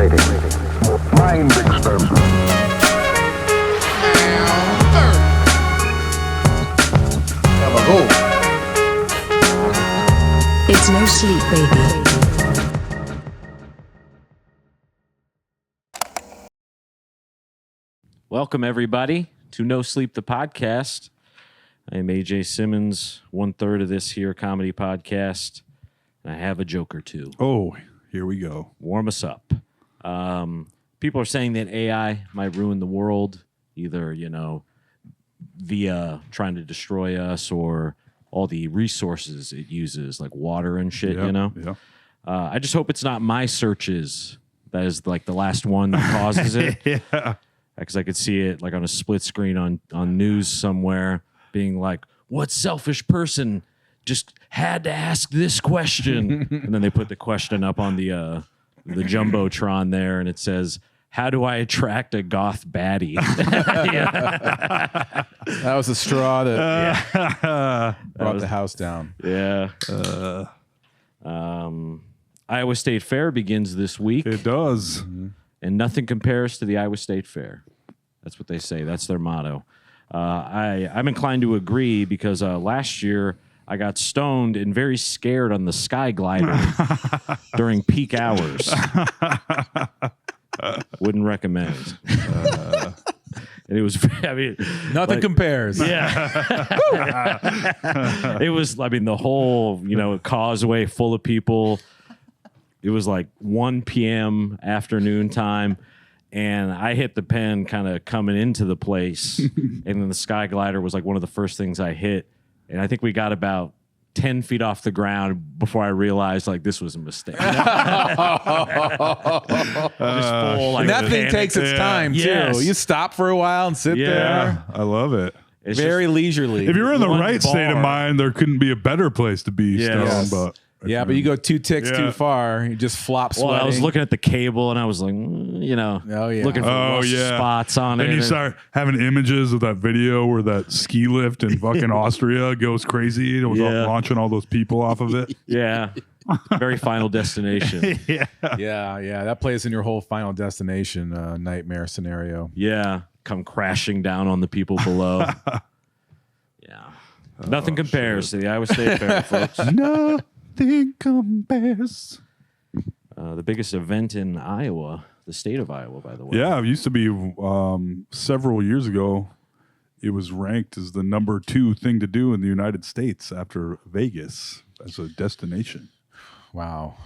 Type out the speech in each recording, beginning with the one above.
Stimulating. Mind experiment. It's no sleep, baby. Welcome, everybody, to No Sleep, the podcast. I am AJ Simmons, 1/3 of this here comedy podcast, and I have a joke or two. Oh, here we go. Warm us up. People are saying that AI might ruin the world, either, via trying to destroy us or all the resources it uses, like water and shit, Yeah. I just hope it's not my searches that is like the last one that causes it. Yeah. Because I could see it like on a split screen on news somewhere being like, what selfish person just had to ask this question? And then they put the question up on the Jumbotron there, and it says, how do I attract a goth baddie? That was a straw that brought the house down. Yeah. Iowa State Fair begins this week. It does. And nothing compares to the Iowa State Fair. That's what they say. That's their motto. I'm inclined to agree because last year I got stoned and very scared on the Sky Glider during peak hours. Wouldn't recommend. And it was, Nothing compares. Yeah. It was, the whole, causeway full of people. It was like 1 p.m. afternoon time, and I hit the pen kind of coming into the place, and then the Sky Glider was like one of the first things I hit, and I think we got about 10 feet off the ground before I realized like this was a mistake. Just full, like, That thing panic. takes its time, too. Yes. You stop for a while and sit there. I love it. It's Very just- leisurely. If you're in the One right state of bar. mind, there couldn't be a better place to be. Yes. Stoned, but Yeah, but you go 2 ticks Yeah. too far, you just flop sweating. Well, I was looking at the cable and I was like, Oh, yeah. looking for rust spots on it. And you start having images of that video where that ski lift in fucking Austria goes crazy. It was Yeah. launching all those people off of it. Yeah. Very Final Destination. Yeah. That plays in your whole Final Destination nightmare scenario. Yeah. Come crashing down on the people below. Yeah. Nothing compares to the Iowa State Fair, folks. Nothing compares. The biggest event in Iowa, the state of Iowa, by the way. Yeah, it used to be several years ago. It was ranked as the number 2 thing to do in the United States after Vegas as a destination. Wow.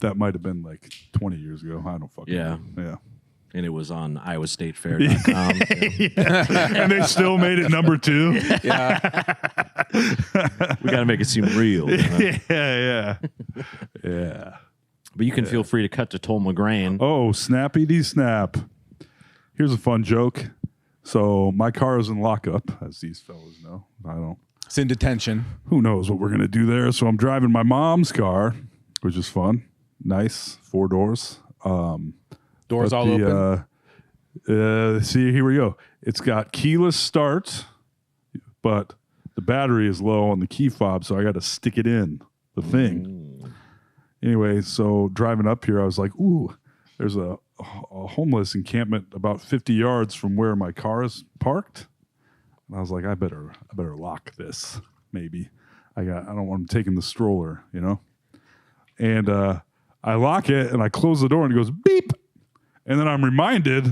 That might have been like 20 years ago. I don't fucking know. Yeah. And it was on iowastatefair.com. And they still made it number 2. Yeah. We got to make it seem real. Yeah. But you can feel free to cut to Toll McGrain. Oh, snappy snap. Here's a fun joke. So my car is in lockup, as these fellas know. I don't. It's in detention. Who knows what we're going to do there. So I'm driving my mom's car, which is fun. Nice. 4 doors. Doors But all open. See, here we go. It's got keyless start, but the battery is low on the key fob, so I got to stick it in the thing. Anyway, so driving up here, I was like, ooh, there's a homeless encampment about 50 yards from where my car is parked. And I was like, I better lock this, maybe. I don't want him taking the stroller, And I lock it, and I close the door, and it goes beep. And then I'm reminded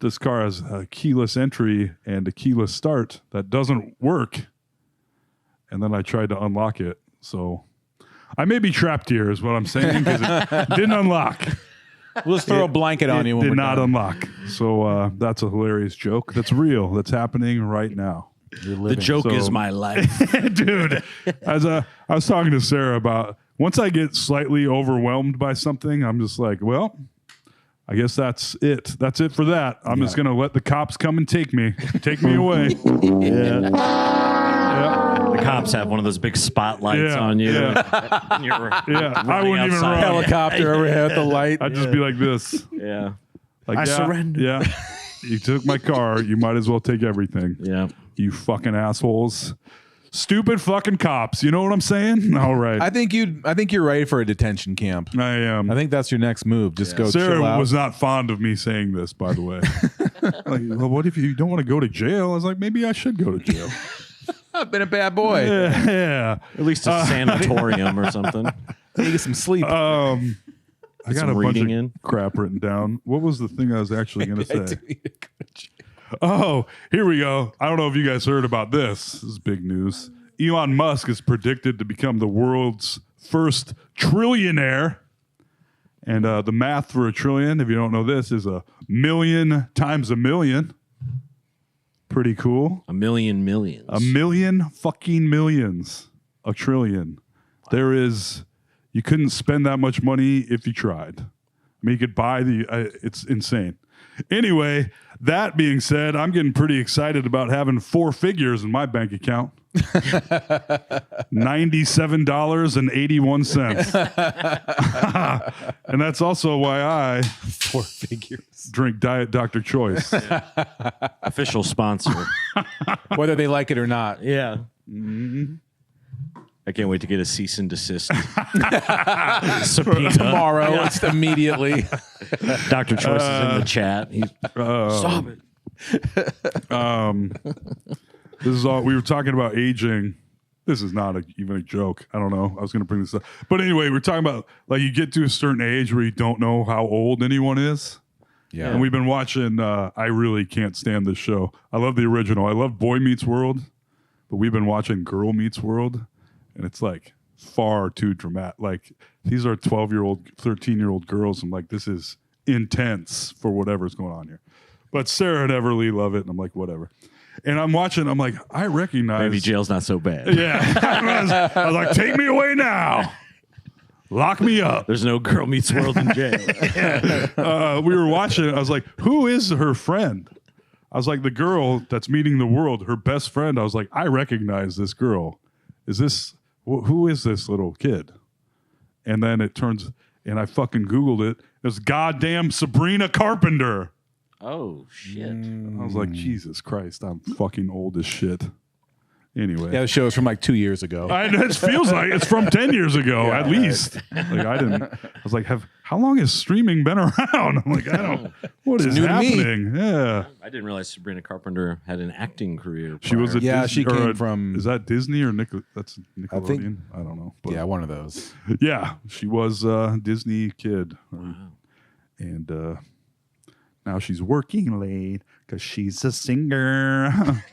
this car has a keyless entry and a keyless start that doesn't work. And then I tried to unlock it. So I may be trapped here is what I'm saying because it didn't unlock. We'll just throw a blanket on It you when did we're not done. unlock. So that's a hilarious joke. That's real. That's happening right now. The joke So- is my life. Dude, I was talking to Sarah about once I get slightly overwhelmed by something, I'm just like, well, I guess that's it. That's it for that. I'm just going to let the cops come and take me away. The cops have one of those big spotlights Yeah, on you. yeah. And you're I wouldn't even outside. run. Helicopter overhead with the light. I'd just be like this. Yeah. Like, I surrender. Yeah. You took my car. You might as well take everything. Yeah. You fucking assholes. Stupid fucking cops. You know what I'm saying? All right. I think you're ready for a detention camp. I am. I think that's your next move. Just go Sarah chill out. was not fond of me saying this, by the way. Like, well, what if you don't want to go to jail? I was like, maybe I should go to jail. I've been a bad boy. Yeah. At least a sanatorium or something. You get some sleep. I got some a bunch of reading in. crap written down. What was the thing I was actually going to I say? do need to go to jail. Oh, here we go. I don't know if you guys heard about this. This is big news. Elon Musk is predicted to become the world's first trillionaire. And the math for a trillion, if you don't know this, is 1,000,000 times 1,000,000. Pretty cool. A million millions. 1,000,000 fucking millions. A trillion. There is, you couldn't spend that much money if you tried. I mean, you could buy it's insane. Anyway, that being said, I'm getting pretty excited about having 4 figures in my bank account. $97.81. And that's also why I 4 figures. drink Diet Dr. Choice. Official sponsor. Whether they like it or not. Yeah. I can't wait to get a cease and desist subpoena. Tomorrow, it's immediately. Dr. Choice is in the chat. He's, stop it. This is all we were talking about aging. This is not even a joke. I don't know. I was going to bring this up. But anyway, we're talking about like you get to a certain age where you don't know how old anyone is. Yeah. And we've been watching, I really can't stand this show. I love the original. I love Boy Meets World, but we've been watching Girl Meets World, and it's like far too dramatic. Like these are 12-year-old, 13-year-old girls. I'm like, this is intense for whatever's going on here. But Sarah and Everly love it, and I'm like, whatever. And I'm watching, I'm like, I recognize. Maybe jail's not so bad. Yeah. I was like, take me away now. Lock me up. There's no Girl Meets World in jail. We were watching it. I was like, who is her friend? I was like, the girl that's meeting the world, her best friend. I was like, I recognize this girl. Is this, who is this little kid? And then it turns, and I fucking Googled it. It's goddamn Sabrina Carpenter. Oh, shit. I was like, Jesus Christ, I'm fucking old as shit. Anyway. Yeah, the show is from like 2 years ago. It feels like it's from 10 years ago, at least. Like I was like, how long has streaming been around? I'm like, what is new to me. happening? Yeah. I didn't realize Sabrina Carpenter had an acting career. She was a Yeah, Disney, she came from- Is that Disney or that's Nickelodeon? I don't know. But Yeah, one of those. yeah, she was a Disney kid. Wow. And now she's working late because she's a singer.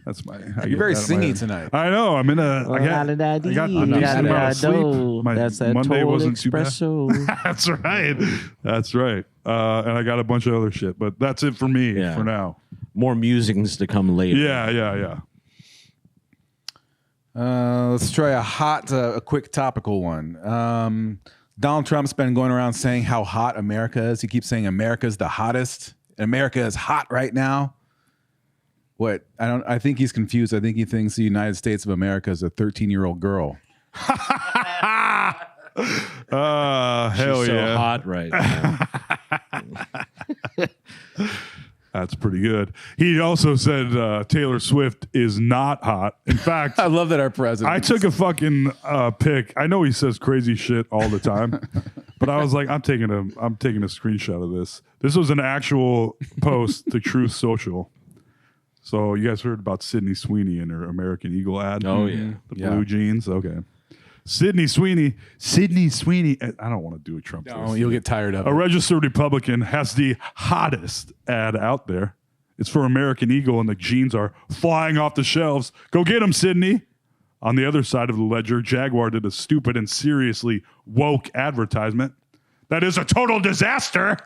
That's my. You're very singy tonight. I know. I'm in a. I got a decent amount of sleep. My That's that Monday total wasn't too bad. espresso. That's right. That's right. And I got a bunch of other shit, but that's it for me Yeah. for now. More musings to come later. Yeah. Let's try a quick topical one. Donald Trump's been going around saying how hot America is. He keeps saying America's the hottest. America is hot right now. What? I think he's confused. I think he thinks the United States of America is a 13-year-old girl. Hell She's so yeah. hot right now. That's pretty good. He also said Taylor Swift is not hot. In fact, I love that our president. I took a fucking pic. I know he says crazy shit all the time, but I was like, I'm taking a screenshot of this. This was an actual post to Truth Social. So you guys heard about Sydney Sweeney and her American Eagle ad? Oh, yeah. The blue jeans. Okay. Sydney Sweeney. I don't want to do a Trump. No, voice. you'll get tired of A it. registered Republican has the hottest ad out there. It's for American Eagle, and the jeans are flying off the shelves. Go get them, Sydney. On the other side of the ledger, Jaguar did a stupid and seriously woke advertisement that is a total disaster.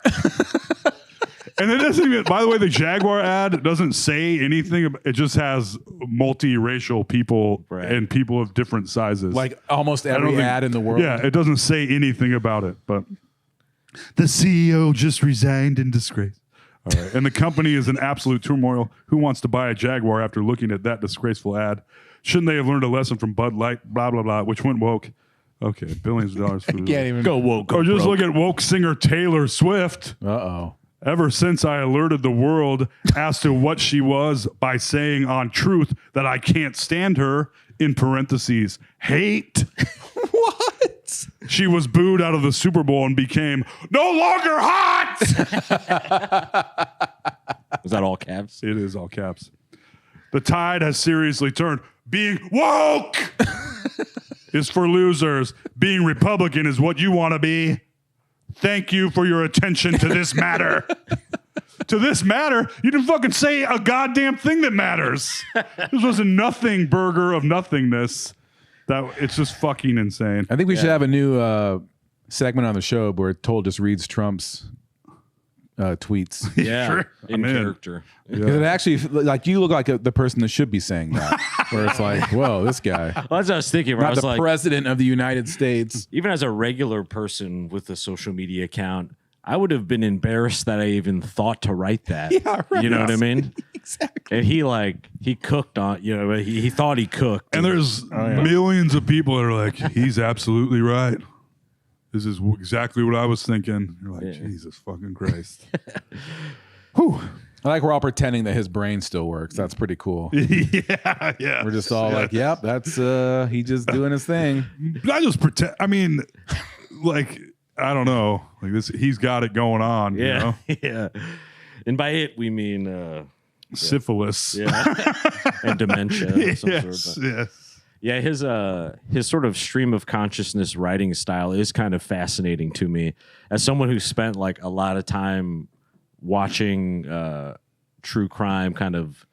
And it doesn't even, by the way, the Jaguar ad doesn't say anything. It just has multiracial people and people of different sizes. Like almost every ad in the world. Yeah, it doesn't say anything about it. But the CEO just resigned in disgrace. All right. And the company is in absolute turmoil. Who wants to buy a Jaguar after looking at that disgraceful ad? Shouldn't they have learned a lesson from Bud Light? Blah, blah, blah, which went woke. Okay, billions of dollars. For Can't even Go woke. or just broke. look at woke singer Taylor Swift. Uh-oh. Ever since I alerted the world as to what she was by saying on Truth that I can't stand her, in parentheses, hate. What? She was booed out of the Super Bowl and became no longer hot. Was that all caps? It is all caps. The tide has seriously turned. Being woke is for losers. Being Republican is what you want to be. Thank you for your attention to this matter. To this matter? You didn't fucking say a goddamn thing that matters. This was a nothing burger of nothingness. It's just fucking insane. I think we should have a new segment on the show where Toll just reads Trump's tweets. Yeah, Sure. in I'm in. character. Because it actually, like, you look like the person that should be saying that. Where it's like, whoa, this guy. Well, that's what I was thinking. Where I Not was the like, president of the United States. even as a regular person with a social media account, I would have been embarrassed that I even thought to write that. Yeah, right. You know what I mean? Exactly. And he cooked on, he thought he cooked. And there's millions of people that are like, he's absolutely right. This is exactly what I was thinking. You're like, Jesus fucking Christ. Whew. I like we're all pretending that his brain still works. That's pretty cool. Yeah. We're just all like, yep, that's he just doing his thing. But I just pretend. I mean, like, I don't know. Like this, he's got it going on. You know? Yeah. And by it, we mean Syphilis. and dementia. Of some Yes. sort. Yes. Yeah, his sort of stream of consciousness writing style is kind of fascinating to me. As someone who spent like a lot of time watching true crime kind of,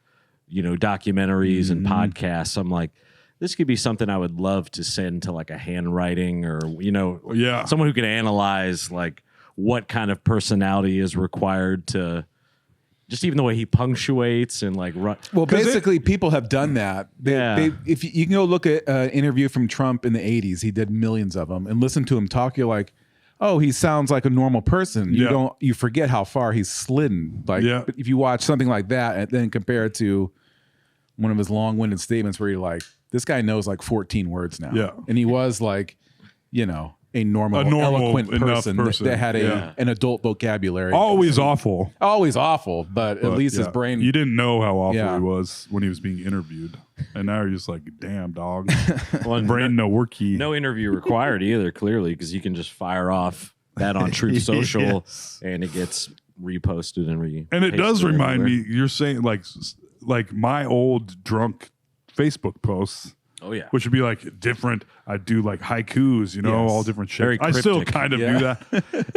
documentaries and podcasts, I'm like, this could be something I would love to send to like a handwriting or, someone who can analyze like what kind of personality is required to just even the way he punctuates and like Well, basically, people have done that. If you can go look at an interview from Trump in the 80s, he did millions of them, and listen to him talk, you're like, oh, he sounds like a normal person. You forget how far he's slidden. Like, but if you watch something like that and then compare it to one of his long-winded statements where you're like, this guy knows like 14 words now. Yeah. And he was like, a normal eloquent person that had an adult vocabulary. Always awful. Always awful, but at least his brain. You didn't know how awful he was when he was being interviewed. And now you're just like, damn, dog. Brain no worky. No interview required either, clearly, because you can just fire off that on Truth Social and it gets reposted and And it does remind everywhere. me, you're saying like my old drunk Facebook posts. Oh yeah, Which would be like different. I'd do like haikus, all different shit. Very I still cryptic. kind of do that.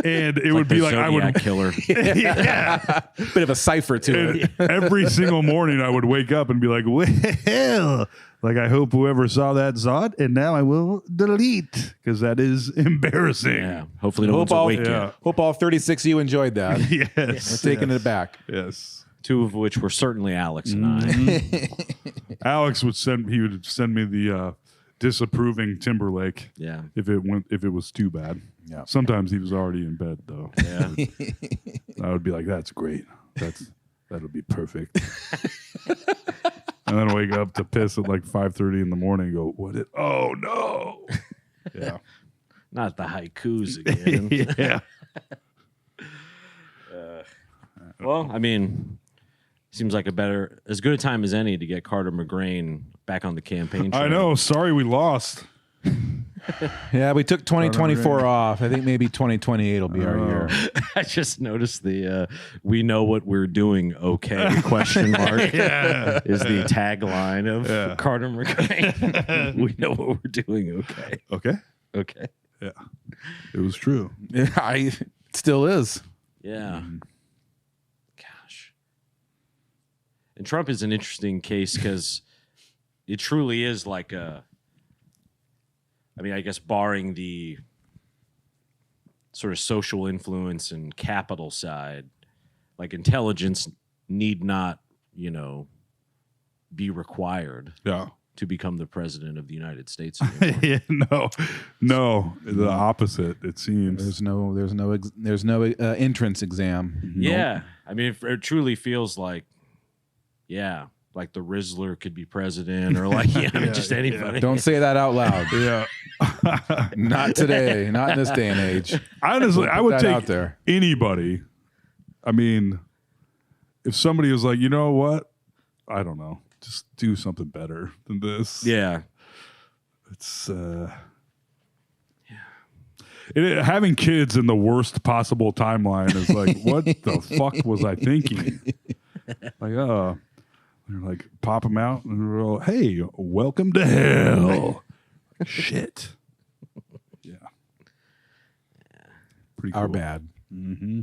And it would be like I would killer. Bit of a cipher to it. every single morning I would wake up and be like, well, like I hope whoever saw it, and now I will delete because that is embarrassing. Yeah, hopefully no one's awake yet. Hope all 36 of you enjoyed that. Yes. We're taking it back. Yes. Two of which were certainly Alex and I. Alex would send me the disapproving Timberlake. Yeah. If it was too bad. Yeah. Sometimes he was already in bed though. Yeah. I would be like, that's great. That'll be perfect. And then wake up to piss at like 5:30 in the morning and go, oh no. Yeah. Not the haikus again. Yeah. Well, I mean, seems like as good a time as any to get Carter McGrain back on the campaign trail. I know. Sorry we lost. Yeah, we took 2024 off. I think maybe 2028 will be our year. I just noticed the "We know what we're doing." Okay? Question mark is the tagline of Carter McGrain. We know what we're doing. Okay. Okay. Okay. Yeah. It was true. It still is. Yeah. Gosh. And Trump is an interesting case because it truly is like I guess barring the sort of social influence and capital side, like intelligence need not, be required to become the president of the United States anymore. No, the opposite. It seems There's no entrance exam. Yeah. I mean, it truly feels like, like the Rizzler could be president or like, just anybody. Don't say that out loud. Yeah. Not today. Not in this day and age. Honestly, I would that out take there. anybody I mean, if somebody was like, you know what? I don't know. Just do something better than this. Yeah. It's having kids in the worst possible timeline is like, what the fuck was I thinking? Like, they're like, pop them out and we're all, hey, welcome to hell. Shit. Yeah. Pretty cool. Our bad. Mm-hmm.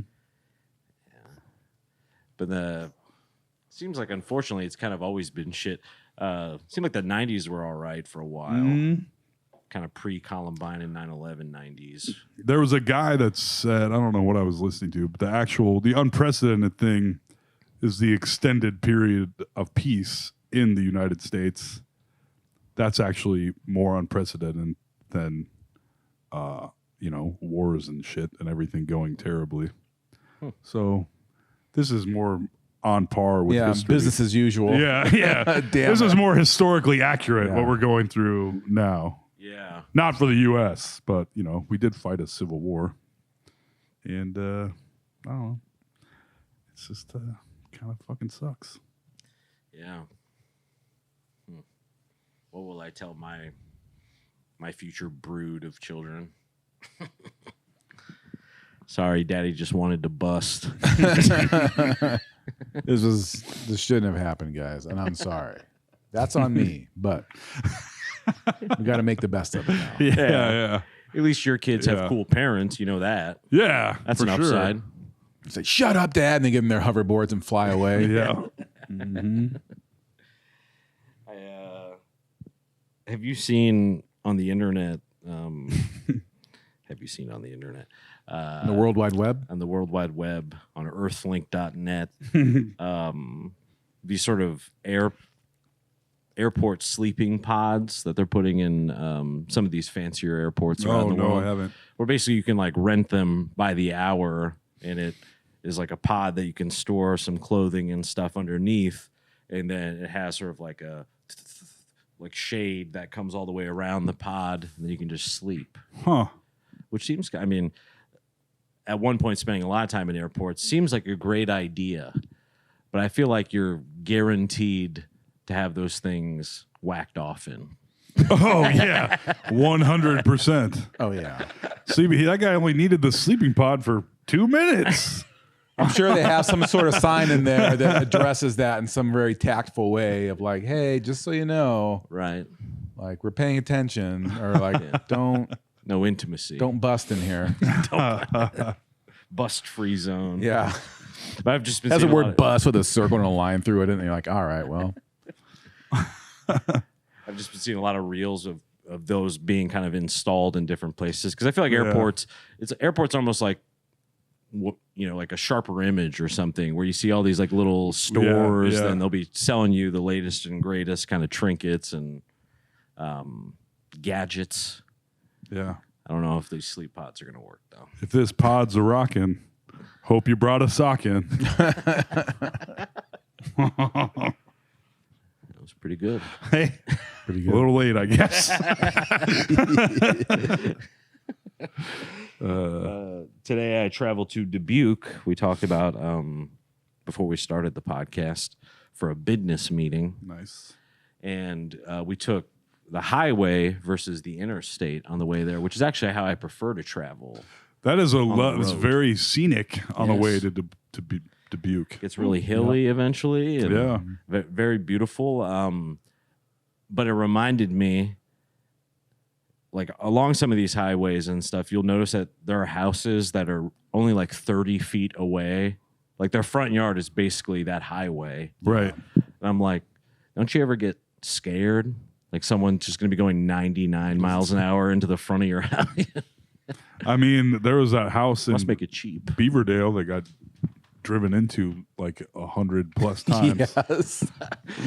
But seems like, unfortunately, it's kind of always been shit. Seemed like the 90s were all right for a while. Mm-hmm. Kind of pre-Columbine and 9/11 90s. There was a guy that said, I don't know what I was listening to, but the unprecedented thing is the extended period of peace in the United States. That's actually more unprecedented than, wars and shit and everything going terribly. So this is more on par with history. Business as usual. Yeah. Damn This it. is more historically accurate, what we're going through now. Yeah. Not for the U.S., but, we did fight a civil war. And, I don't know. It's just kind of fucking sucks. Yeah. What will I tell my future brood of children? Sorry, Daddy just wanted to bust. This shouldn't have happened, guys, and I'm sorry. That's on me, but we got to make the best of it now. Yeah. At least your kids have Yeah. cool parents. You know that. Yeah. That's for an sure. upside. Say, shut up, Dad, and they give them their hoverboards and fly away. Yeah. Have you seen on the internet? The World Wide Web? On the World Wide Web, on earthlink.net, these sort of airport sleeping pods that they're putting in some of these fancier airports around the world. I haven't. Where basically you can like rent them by the hour, and it is like a pod that you can store some clothing and stuff underneath, and then it has sort of like a shade that comes all the way around the pod, and then you can just sleep. Huh. Which seems, I mean, at one point spending a lot of time in airports seems like a great idea, but I feel like you're guaranteed to have those things whacked off in. Oh, yeah. 100%. Oh, yeah. Sleepy, that guy only needed the sleeping pod for 2 minutes. I'm sure they have some sort of sign in there that addresses that in some very tactful way of like, hey, just so you know, Right. like we're paying attention, or like don't No intimacy. bust in here. Bust-free zone. Yeah. But I've just been Has the seeing a lot word of- bust with a circle and a line through it, and you're like, all right, well. I've just been seeing a lot of reels of those being kind of installed in different places, because I feel like airports almost like, like a sharper image or something, where you see all these like little stores, Yeah. and they'll be selling you the latest and greatest kind of trinkets and gadgets. Yeah. I don't know if these sleep pods are going to work though. If this pod's a rockin', hope you brought a sock in. It was pretty good. Hey, Pretty a little late, I guess. Today I traveled to Dubuque. We talked about before we started the podcast for a business meeting, Nice. and we took the highway versus the interstate on the way there, which is actually how I prefer to travel. That is the it's road. very scenic on the Yes. way to Dubuque. It's really hilly eventually, and Yeah. very beautiful. But it reminded me, like along some of these highways and stuff, you'll notice that there are houses that are only like 30 feet away. Like their front yard is basically that highway. Right. And I'm like, don't you ever get scared? Like someone's just going to be going 99 miles an hour into the front of your house. I mean, there was that house in Must make it cheap. Beaverdale that got driven into like 100+ times. Yes.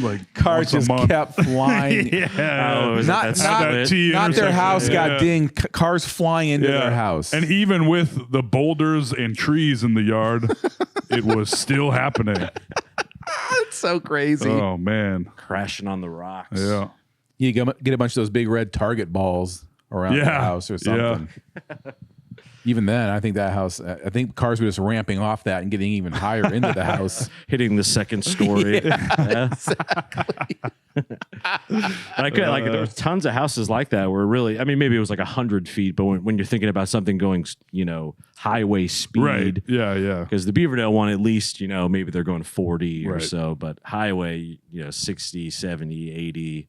Like Cars once a just month. kept flying. Yeah. Oh, is Not- that not- split? T Not their intersection. house Yeah. got dinged. Cars flying into their house. And even with the boulders and trees in the yard, it was still happening. It's so crazy. Oh, man. Crashing on the rocks. Yeah. You get a bunch of those big red Target balls around the house or something. Even then, I think that house. I think cars were just ramping off that and getting even higher into the house. Hitting the second story. Yeah. Exactly. Like there was tons of houses like that where really, I mean, maybe it was like 100 feet, but when you're thinking about something going, highway speed, Right. Yeah. because the Beaverdale one, at least, maybe they're going 40 or Right. so, but highway, 60, 70, 80.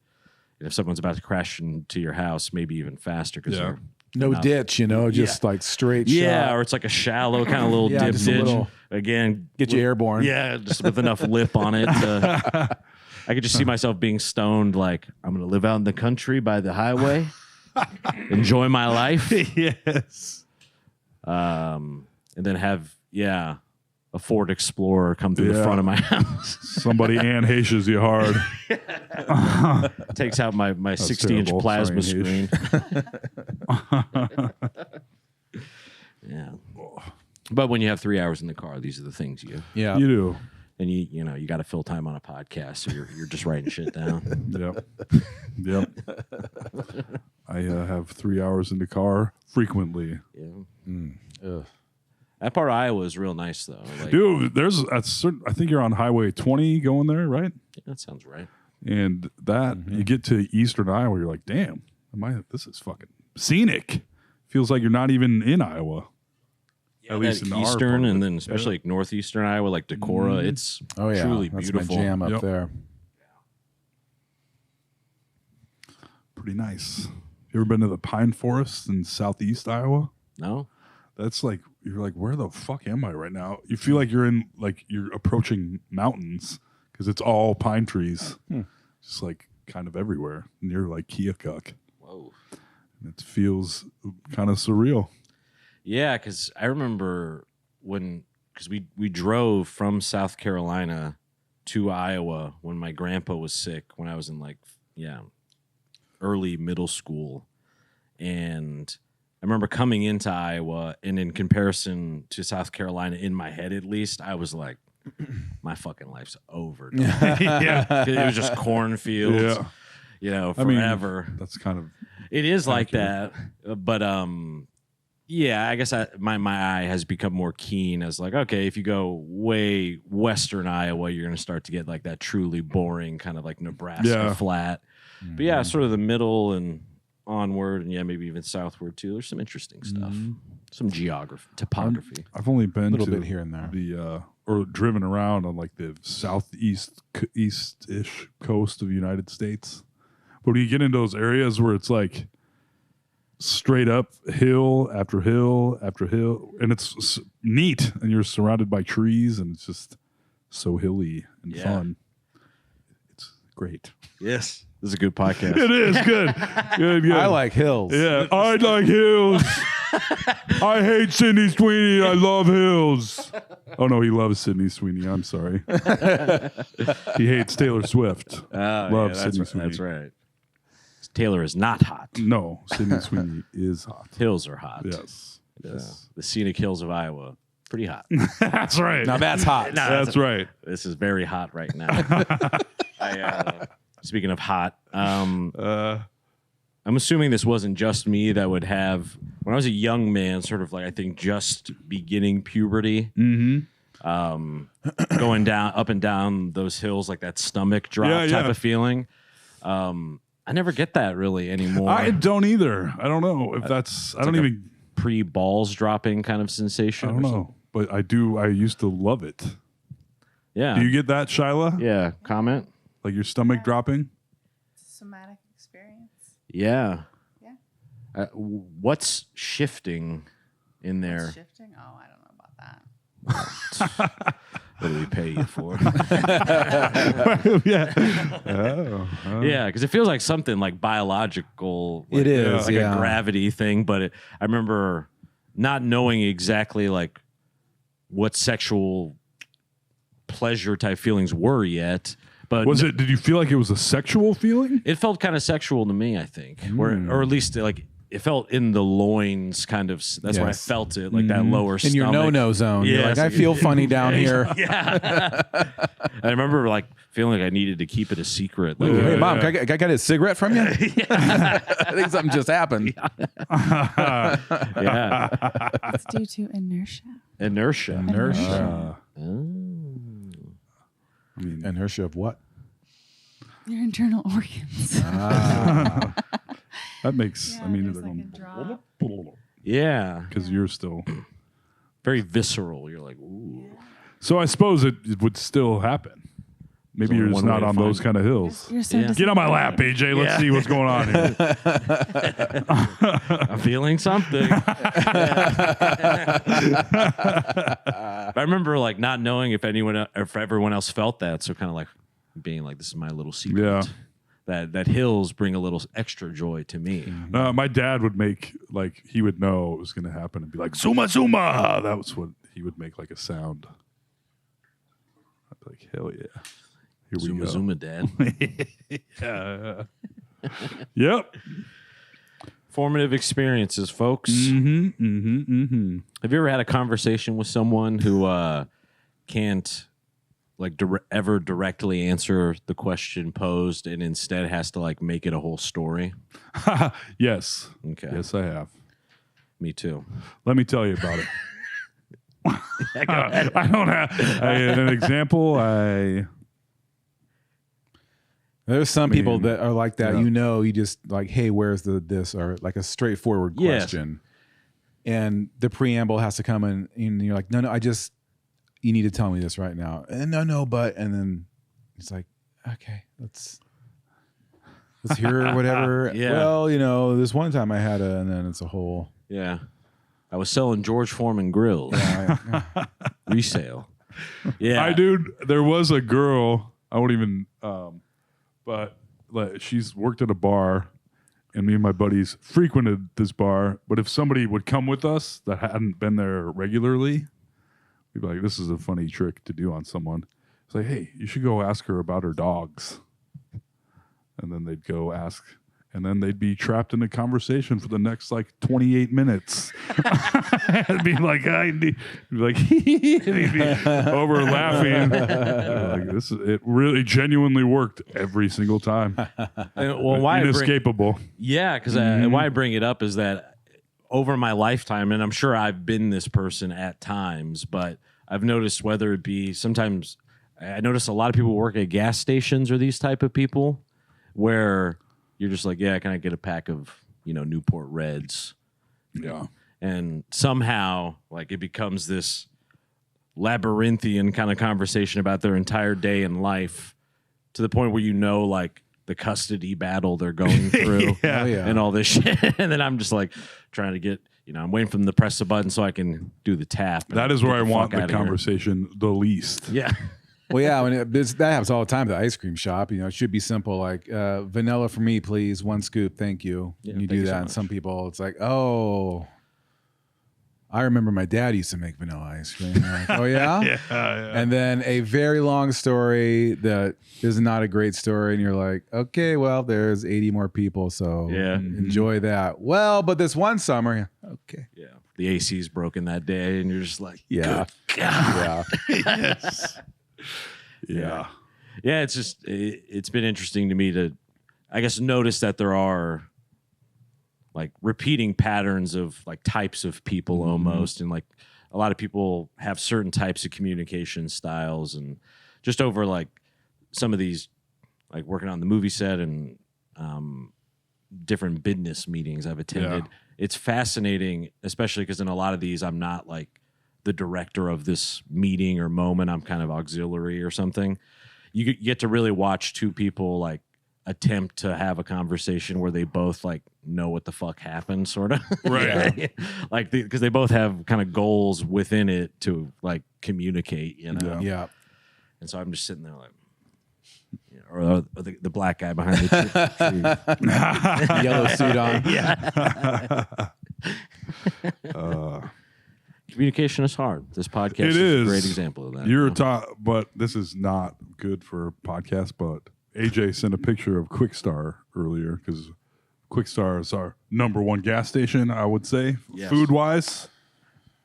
If someone's about to crash into your house, maybe even faster because Yeah. No ditch, just like straight yeah, shot. or it's like a shallow kind of little Yeah, dip just a ditch. little- Again, Get you airborne. Yeah, just with enough lip on it. I could just see myself being stoned, like, I'm going to live out in the country by the highway, enjoy my life. Yes. And then have, a Ford Explorer come through the front of my house. Somebody Ann Heishes you hard. Takes out my 60-inch terrible. plasma Sorry, screen. Yeah. But when you have 3 hours in the car, these are the things Yeah. You do. and you got to fill time on a podcast, so you're just writing shit down. Yep. I have 3 hours in the car frequently. Yeah. That part of Iowa is real nice, though. Like, Dude, there's a certain, I think you're on Highway 20 going there, right? yeah, that sounds right. And that you get to eastern Iowa, you're like, damn, this is fucking scenic. Feels like you're not even in Iowa. At least in our part eastern, of and it. then especially like northeastern Iowa, like Decorah, it's Oh yeah. truly That's beautiful. my jam up Yep. there. Pretty nice. You ever been to the pine forests in southeast Iowa? No, That's like, you're like, where the fuck am I right now? You feel like you're approaching mountains because it's all pine trees, just like kind of everywhere near like Keokuk. whoa, And it feels kind of surreal. yeah, because I remember because we drove from South Carolina to Iowa when my grandpa was sick when I was in early middle school, and I remember coming into Iowa, and in comparison to South Carolina, in my head at least, I was like, my fucking life's over. Yeah. It was just cornfields, Yeah. forever. That's kind of, It is like that, but I guess my eye has become more keen as like, okay, if you go way western Iowa, you're going to start to get like that truly boring kind of like Nebraska flat. But yeah, sort of the middle and onward, and maybe even southward too. There's some interesting stuff, some topography. I've only been Little to bit here and there. the or driven around on like the east-ish coast of the United States. But when you get into those areas where it's like straight up hill after hill after hill, and it's neat, and you're surrounded by trees, and it's just so hilly and fun. It's great. Yes, this is a good podcast. It is good. Good. I like hills. Yeah, I like hills. I hate Sydney Sweeney. I love hills. Oh no, he loves Sydney Sweeney. I'm sorry. He hates Taylor Swift. Loves Sydney Sweeney. That's right. Taylor is not hot. No, Sydney Sweeney is hot. Hills are hot. Yes. The scenic hills of Iowa, pretty hot. That's right. Now that's hot. That's right. This is very hot right now. Speaking of hot, I'm assuming this wasn't just me that would have, when I was a young man, sort of like, I think, just beginning puberty, going down, up and down those hills, like that stomach drop type of feeling. I never get that really anymore. I don't either. I don't know if that's, I don't like even, pre-balls dropping kind of sensation. I don't know. But I do, I used to love it. Yeah. Do you get that, Shyla? Yeah. Comment? Like your stomach dropping? Somatic experience. Yeah. Yeah. What's shifting in there? Shifting? Oh, I don't know about that. What do we pay you for? Yeah. Oh. Yeah, because it feels like something like biological. Like, It is, like yeah. a gravity thing. But I remember not knowing exactly like what sexual pleasure type feelings were yet. But Did you feel like it was a sexual feeling? it felt kind of sexual to me, I think, or at least like it felt in the loins, kind of. That's where I Yes. felt it, like that lower In stomach. your no-no zone. You're Yeah, like, so I feel funny down here. Yeah. I remember like feeling like I needed to keep it a secret. Like, Hey, Mom, can I get a cigarette from you? I think something just happened. yeah. It's due to inertia. Inertia. Inertia. Inertia of what? Your internal organs. That makes. I mean, there's like a drop. Yeah. because you're still. Very visceral. You're like, ooh. So I suppose it would still happen. Maybe There's you're only just one not way to on find those it. kind of hills. You're so Yeah. Get on my lap, AJ. Let's see what's going on here. I'm feeling something. I remember like not knowing if everyone else felt that. So kind of like being like, this is my little secret. Yeah. That hills bring a little extra joy to me. My dad would make like he would know it was going to happen and be like Zuma Zuma. That was what he would make like a sound. I'd be like, hell yeah, here we Zuma go. Zuma, Dad. Yep. Formative experiences, folks. Mm-hmm. Have you ever had a conversation with someone who can't like ever directly answer the question posed and instead has to like make it a whole story? Yes. Okay. Yes, I have. Me too. Let me tell you about it. I don't have an example. There's some people mean, that are like that. yeah. You just like, hey, where's this? Or like a straightforward Yes. question. And the preamble has to come in, and you're like, no, you need to tell me this right now. And no, but, and then it's like, okay, let's hear whatever. Yeah. Well, this one time I had and then it's a whole. Yeah. I was selling George Foreman grills. Resale. Yeah. There was a girl, I won't even, but like, she's worked at a bar, and me and my buddies frequented this bar. But if somebody would come with us that hadn't been there regularly, we'd be like, this is a funny trick to do on someone. It's like, hey, you should go ask her about her dogs. And then they'd go ask, and then they'd be trapped in a conversation for the next like 28 minutes. It'd be like, and he'd be over laughing. It really genuinely worked every single time. Well, why Inescapable. Yeah, because why I bring it up is that over my lifetime, and I'm sure I've been this person at times, but I've noticed whether it be sometimes I notice a lot of people work at gas stations or these type of people where you're just like, yeah, can I get a pack of, Newport Reds? Yeah. And somehow like it becomes this labyrinthian kind of conversation about their entire day in life to the point where like the custody battle they're going through Oh, yeah. and all this shit. And then I'm just like trying to get, I'm waiting for them to press the button so I can do the tap. and That is get where I the want fuck the outta here. conversation the least. Yeah. Well, yeah, that happens all the time at the ice cream shop. It should be simple, like vanilla for me, please, 1 scoop, thank you. Yeah, and you thank do you that, so and much. some people, it's like, oh, I remember my dad used to make vanilla ice cream. You're like, oh yeah? Yeah. And then a very long story that is not a great story, and you're like, okay, well, there's 80 more people, so Yeah. enjoy that. Well, but this one summer, okay, Yeah. The AC's broken that day and you're just like, yeah, God. yeah. Yeah. Yeah, it's just it's been interesting to me to, I guess, notice that there are like repeating patterns of like types of people almost, and like a lot of people have certain types of communication styles, and just over like some of these, like working on the movie set and different business meetings I've attended. Yeah. It's fascinating, especially because in a lot of these, I'm not like the director of this meeting or moment. I'm kind of auxiliary or something. You get to really watch two people like attempt to have a conversation where they both like know what the fuck happened, sort of. Right. Like because they both have kind of goals within it to like communicate, Yeah. And so I'm just sitting there like, or the black guy behind the tree. Yellow suit on. Communication is hard. This podcast It is a is. great example of that. You're but this is not good for a podcast, but AJ sent a picture of Quickstar earlier because Quick Star is our number one gas station, I would say, Yes. food wise.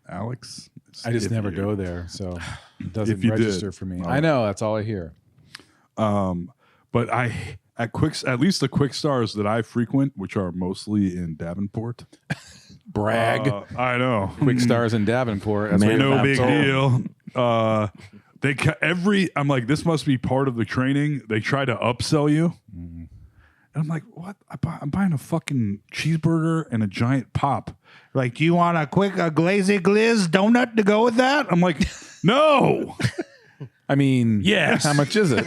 Alex, I just if never you- go there, so it doesn't If you register did. for me. Oh. I know, that's all I hear. But at least the Quick Stars that I frequent, which are mostly in Davenport. Brag. I know. Quick Stars in Davenport. That's Man, what No big Davenport. deal. I'm like, this must be part of the training. They try to upsell you. And I'm like, what? I'm buying a fucking cheeseburger and a giant pop. Like, do you want a glazy glizz donut to go with that? I'm like, no. I mean, Yes. how much is it?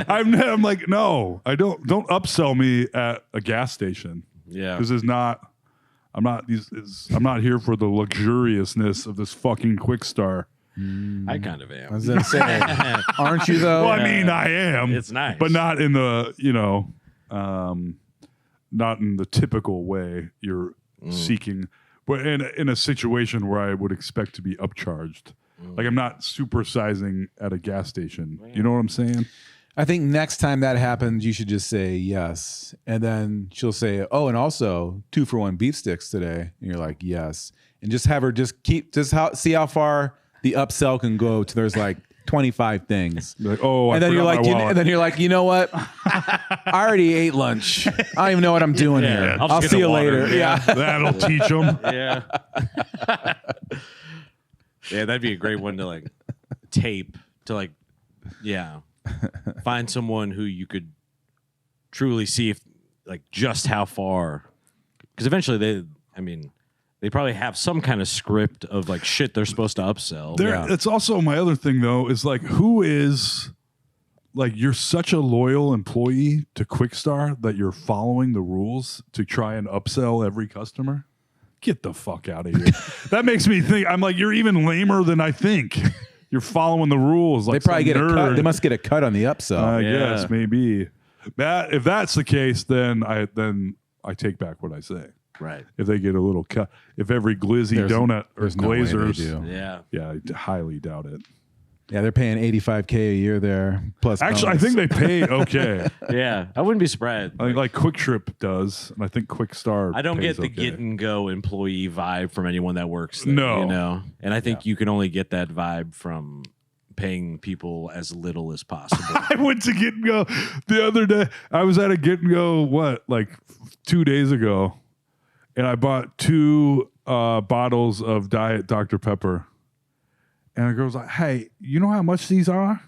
I'm like, no, I don't upsell me at a gas station. Yeah. This is not. I'm not here for the luxuriousness of this fucking Quick Star. I kind of I am. was gonna say, aren't you though? Well, I mean, I am. It's nice. but not in the not in the typical way you're seeking. But in a situation where I would expect to be upcharged, like I'm not supersizing at a gas station. You know what I'm saying? I think next time that happens, you should just say yes, and then she'll say, "Oh, and also 2-for-1 beef sticks today," and you're like, "Yes," and just have her see how far the upsell can go to. There's like 25 things. Like, oh, And then you're like, and and then you're like, you know what? I already ate lunch. I don't even know what I'm doing here. I'll just I'll get see the you water. later. Yeah. that'll teach them. Yeah. Yeah, that'd be a great one to like tape to like, yeah, find someone who you could truly see if like just how far, because eventually they probably have some kind of script of like shit they're supposed to upsell. It's also my other thing though is like, who is like, you're such a loyal employee to Quickstar that you're following the rules to try and upsell every customer. Get the fuck out of here. That makes me think, I'm like, you're even lamer than I think. You're following the rules. Like They probably some get a cut. nerd. They must get a cut on the upsell. I Yeah. guess maybe. If that's the case, then I take back what I say. Right. If they get a little cut, if every glizzy donut or There's no way they glazers, do. Yeah. yeah, I highly doubt it. Yeah, they're paying $85K a year there. Plus, Actually, bonus. I think they pay okay. Yeah. I wouldn't be surprised. I think like Quick Trip does, and I think Quick Star. I don't pays get the okay. get and go employee vibe from anyone that works there. No. You know? And I think you can only get that vibe from paying people as little as possible. I went to Get and Go the other day. I was at a Get and Go like 2 days ago, and I bought 2 bottles of Diet Dr. Pepper. And the girl's like, "Hey, you know how much these are?"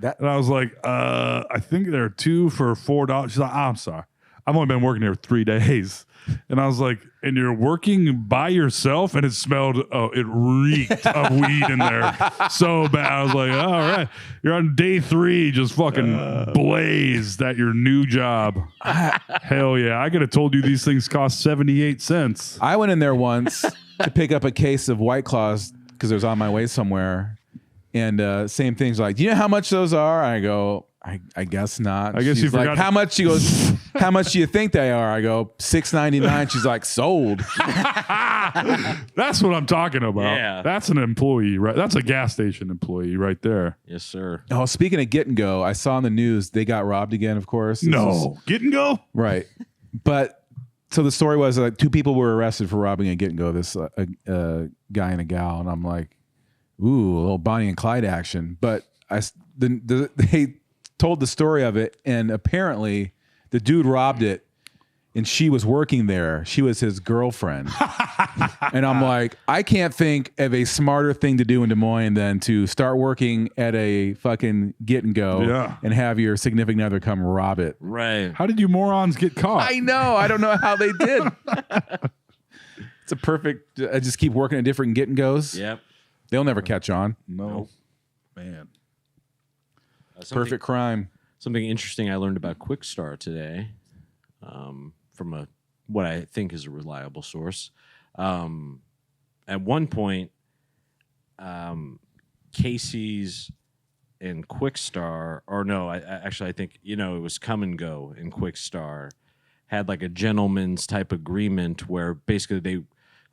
And I was like, I think they're 2 for $4. She's like, I'm sorry. I've only been working here 3 days. And I was like, and you're working by yourself? And it smelled, it reeked of weed in there so bad. I was like, all right. You're on day 3, just fucking blazed at your new job. Hell yeah. I could have told you these things cost 78 cents. I went in there once to pick up a case of White Claws because it was on my way somewhere. And same things like, do you know how much those are? I go, I guess not. I guess She's you like, forgot- how much? She goes, how much do you think they are? I go, $6.99. She's like, sold. That's what I'm talking about. Yeah. That's an employee, right? That's a gas station employee right there. Yes, sir. Oh, speaking of Get and Go, I saw on the news they got robbed again. Of course, This is- No. Get and Go? right? But so the story was like 2 people were arrested for robbing a Get and Go. This guy and a gal, and I'm like, ooh, a little Bonnie and Clyde action. But they told the story of it, and apparently the dude robbed it, and she was working there. She was his girlfriend. And I'm like, I can't think of a smarter thing to do in Des Moines than to start working at a fucking Get and Go Yeah. and have your significant other come rob it. Right. How did you morons get caught? I know. I don't know how they did. It's a perfect. I just keep working at different Get and Goes. Yep. They'll never catch on. No. Man. Perfect crime. Something interesting I learned about Quickstar today, from what I think is a reliable source. At one point, Casey's and Quickstar, or no, I think it was Come and Go and Quickstar had like a gentleman's type agreement where basically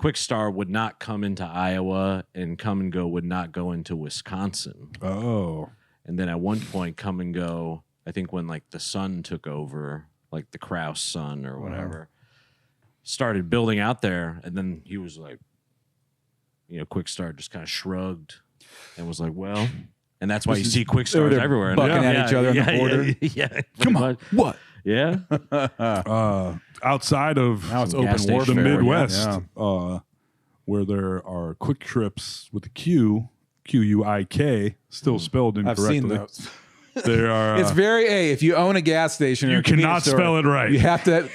Quickstar would not come into Iowa and Come and Go would not go into Wisconsin. Oh. And then at one point, Come and Go, I think when like the Sun took over like the Kraus son or whatever, started building out there. And then he was like, Quick Start just kind of shrugged and was like, well, and that's why you see Quick Stars they're everywhere. bucking at each other on the border. Yeah. Come on, what? Yeah. Outside of Now it's Some open gas warfare. the station. Midwest, Yeah. where there are Quick Trips with a Q, Q-U-I-K, still spelled I've incorrectly. seen those. There are. It's very if you own a gas station, or You a convenience cannot store, spell it right. You have to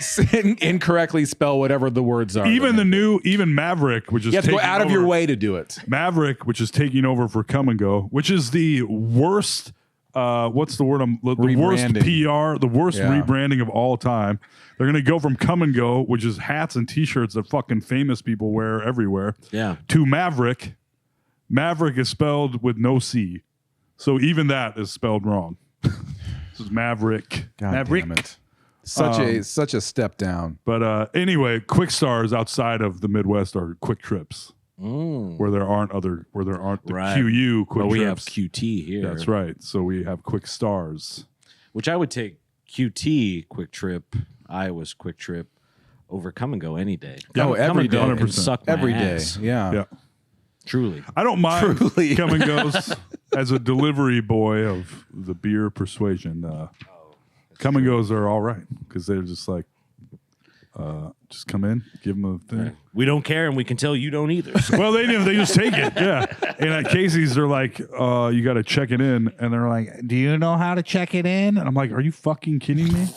incorrectly spell whatever the words are. even Maverick, which is you have to go taking out of your over- way to do it. Maverick, which is taking over for Come and Go, which is the worst. What's the word? The worst Rebranding. PR, the worst Yeah. rebranding of all time. They're going to go from Come and Go, which is hats and T-shirts that fucking famous people wear everywhere, Yeah. to Maverick. Maverick is spelled with no C, so even that is spelled wrong. This is Maverick. God Maverick. damn it! Such a step down. But anyway, Quick Stars outside of the Midwest are Quick Trips, where there aren't the Right. QU Quick But we have Trips. QT here. That's right. So we have Quick Stars. Which I would take QT Quick Trip, Iowa's Quick Trip, over Come and Go any day. Yeah, Come every and Go day. can 100%. suck my Every day. ass. Yeah. Truly. I don't mind Truly. Come and Goes as a delivery boy of the beer persuasion. Come and Goes are all right because they're just like, just come in, give them a thing. We don't care, and we can tell you don't either. Well, they just take it, yeah. And at Casey's, they're like, you got to check it in, and they're like, do you know how to check it in? And I'm like, are you fucking kidding me?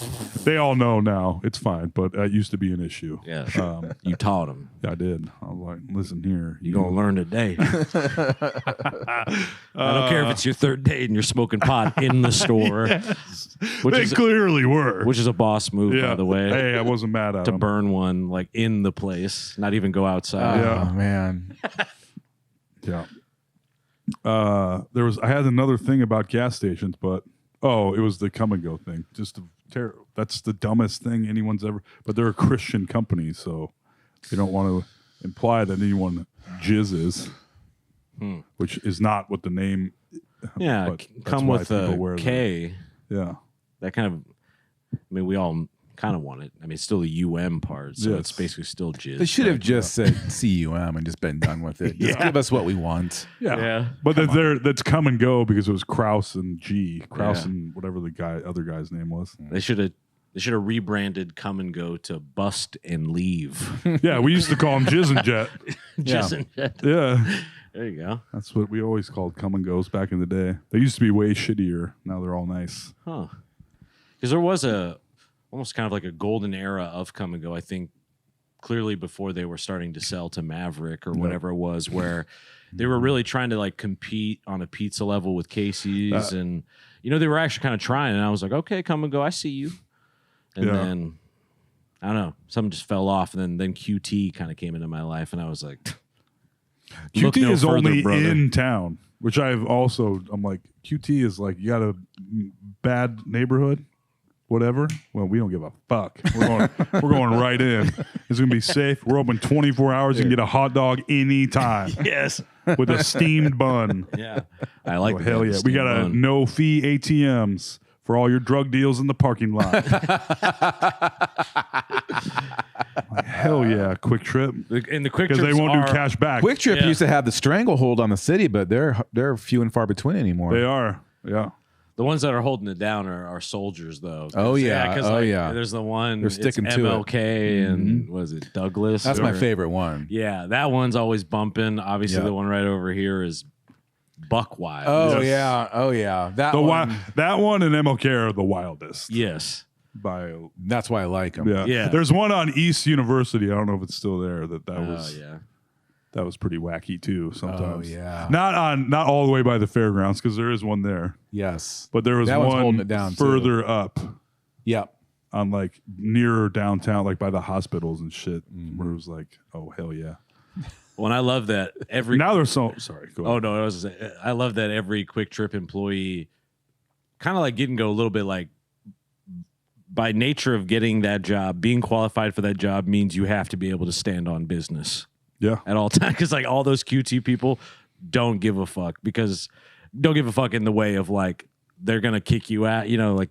They all know now. It's fine, but it used to be an issue. Yeah. You taught them. I did. I was like, listen here, You're going to learn today. I don't care if it's your third date and you're smoking pot in the store, They clearly were. which is a boss move, Yeah. by the way, Hey, I wasn't mad at to them. burn one like in the place, not even go outside. Yeah. Oh man. Yeah. I had another thing about gas stations, but it was the Come and Go thing. Just that's the dumbest thing anyone's ever. But they're a Christian company, so they don't want to imply that anyone jizzes, which is not what the name. Yeah, but that's come why with people a wear K. Yeah. That kind of, I mean, we all kind of want it. I mean, it's still the UM part, so Yes. it's basically still jizz. They should have just said CUM and just been done with it. Just give us what we want. Yeah. But that's Come and Go because it was Kraus and Kraus Yeah. and whatever the other guy's name was. They should have rebranded Come and Go to Bust and Leave. Yeah, we used to call him Jizz and Jet. Jizz and Jet. Yeah. There you go. That's what we always called Come and Goes back in the day. They used to be way shittier. Now they're all nice. Huh. Because there was almost kind of like a golden era of Come and Go, I think, clearly before they were starting to sell to Maverick or whatever it was, where they were really trying to like compete on a pizza level with Casey's. And, they were actually kind of trying. And I was like, okay, Come and Go, I see you. And then, I don't know, something just fell off. And then QT kind of came into my life. And I was like, look QT no is further, only brother. in town, which I'm like, QT is like, you got a bad neighborhood, whatever. Well, we don't give a fuck. We're going right in. It's going to be safe. We're open 24 hours. You can get a hot dog anytime Yes. with a steamed bun. Yeah. I like Oh, that. hell yeah. We got a no fee ATMs for all your drug deals in the parking lot. Like, hell yeah, Quick Trip. And the quick Because they trips won't are, do cash back. Quick Trip Yeah. used to have the stranglehold on the city, but they're few and far between anymore. They are. Yeah. The ones that are holding it down are soldiers, though. Oh, yeah. 'cause, Oh, like, yeah. There's the one. They're sticking it's to it. MLK and was it Douglas? That's my or- favorite one. Yeah, that one's always bumping. Obviously, Yeah. the one right over here is Buck Wild. Oh Yes. yeah. Oh yeah. That The one. that one and MLK are the wildest. Yes. By That's why I like them. yeah. Yeah. There's one on East University. I don't know if it's still there. That was yeah. that was pretty wacky too. Sometimes. Oh, yeah. Not all the way by the fairgrounds because there is one there, Yes. but there was That one's holding one it down, too. further up Yep. on like nearer downtown, like by the hospitals and shit, Mm-hmm. where it was like, oh hell yeah. Well, and I love that every. Now there's so sorry. Go Oh ahead. no, I love that every Quick Trip employee kind of like get and go a little bit like by nature of getting that job, being qualified for that job means you have to be able to stand on business Yeah. at all times. Because like all those QT people don't give a fuck in the way of like they're gonna kick you out. You know, like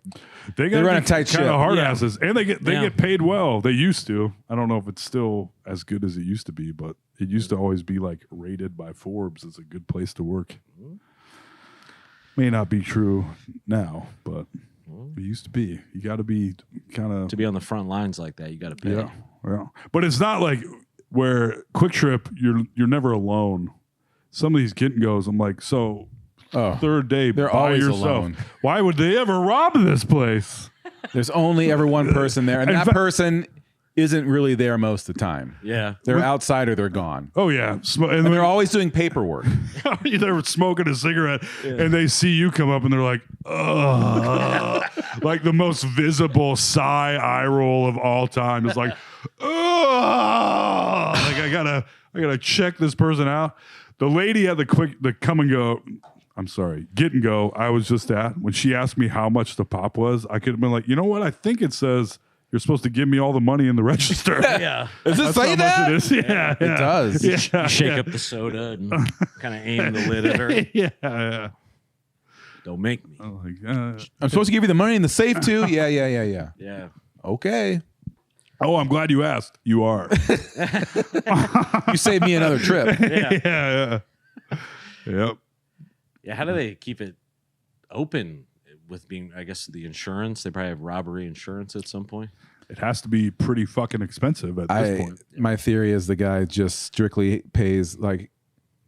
They run a tight kind ship. of hard Yeah. asses, and they get paid well. They used to. I don't know if it's still as good as it used to be, but it used to always be like rated by Forbes as a good place to work. May not be true now, but it used to be. You got to be kind of to be on the front lines like that, you got to pay. yeah. But it's not like where Quick Trip. You're never alone. Some of these get and goes. I'm like, so third day, they're by always yourself. alone. Why would they ever rob this place? There's only ever one person there, and that person isn't really there most of the time. Yeah. They're outside or they're gone. Oh yeah, And they're always doing paperwork. they're smoking a cigarette, and they see you come up, and they're like, "Ugh," like the most visible sigh eye roll of all time is like, "Ugh," like I gotta check this person out. The lady at the come and go. I'm sorry, get and go. I was just at when she asked me how much the pop was. I could have been like, you know what? I think it says you're supposed to give me all the money in the register. Yeah. Does it That's say how that? much it is. Yeah, It does. Yeah, You shake up the soda and kind of aim the lid at her. yeah. Don't make me. I'm like, I'm supposed to give you the money in the safe too? Yeah. Yeah. Okay. oh, I'm glad you asked. You are. You saved me another trip. yeah. Yep. Yeah. How do they keep it open with being, I guess, the insurance? They probably have robbery insurance at some point. It has to be pretty fucking expensive at this point. My theory is the guy just strictly pays, like,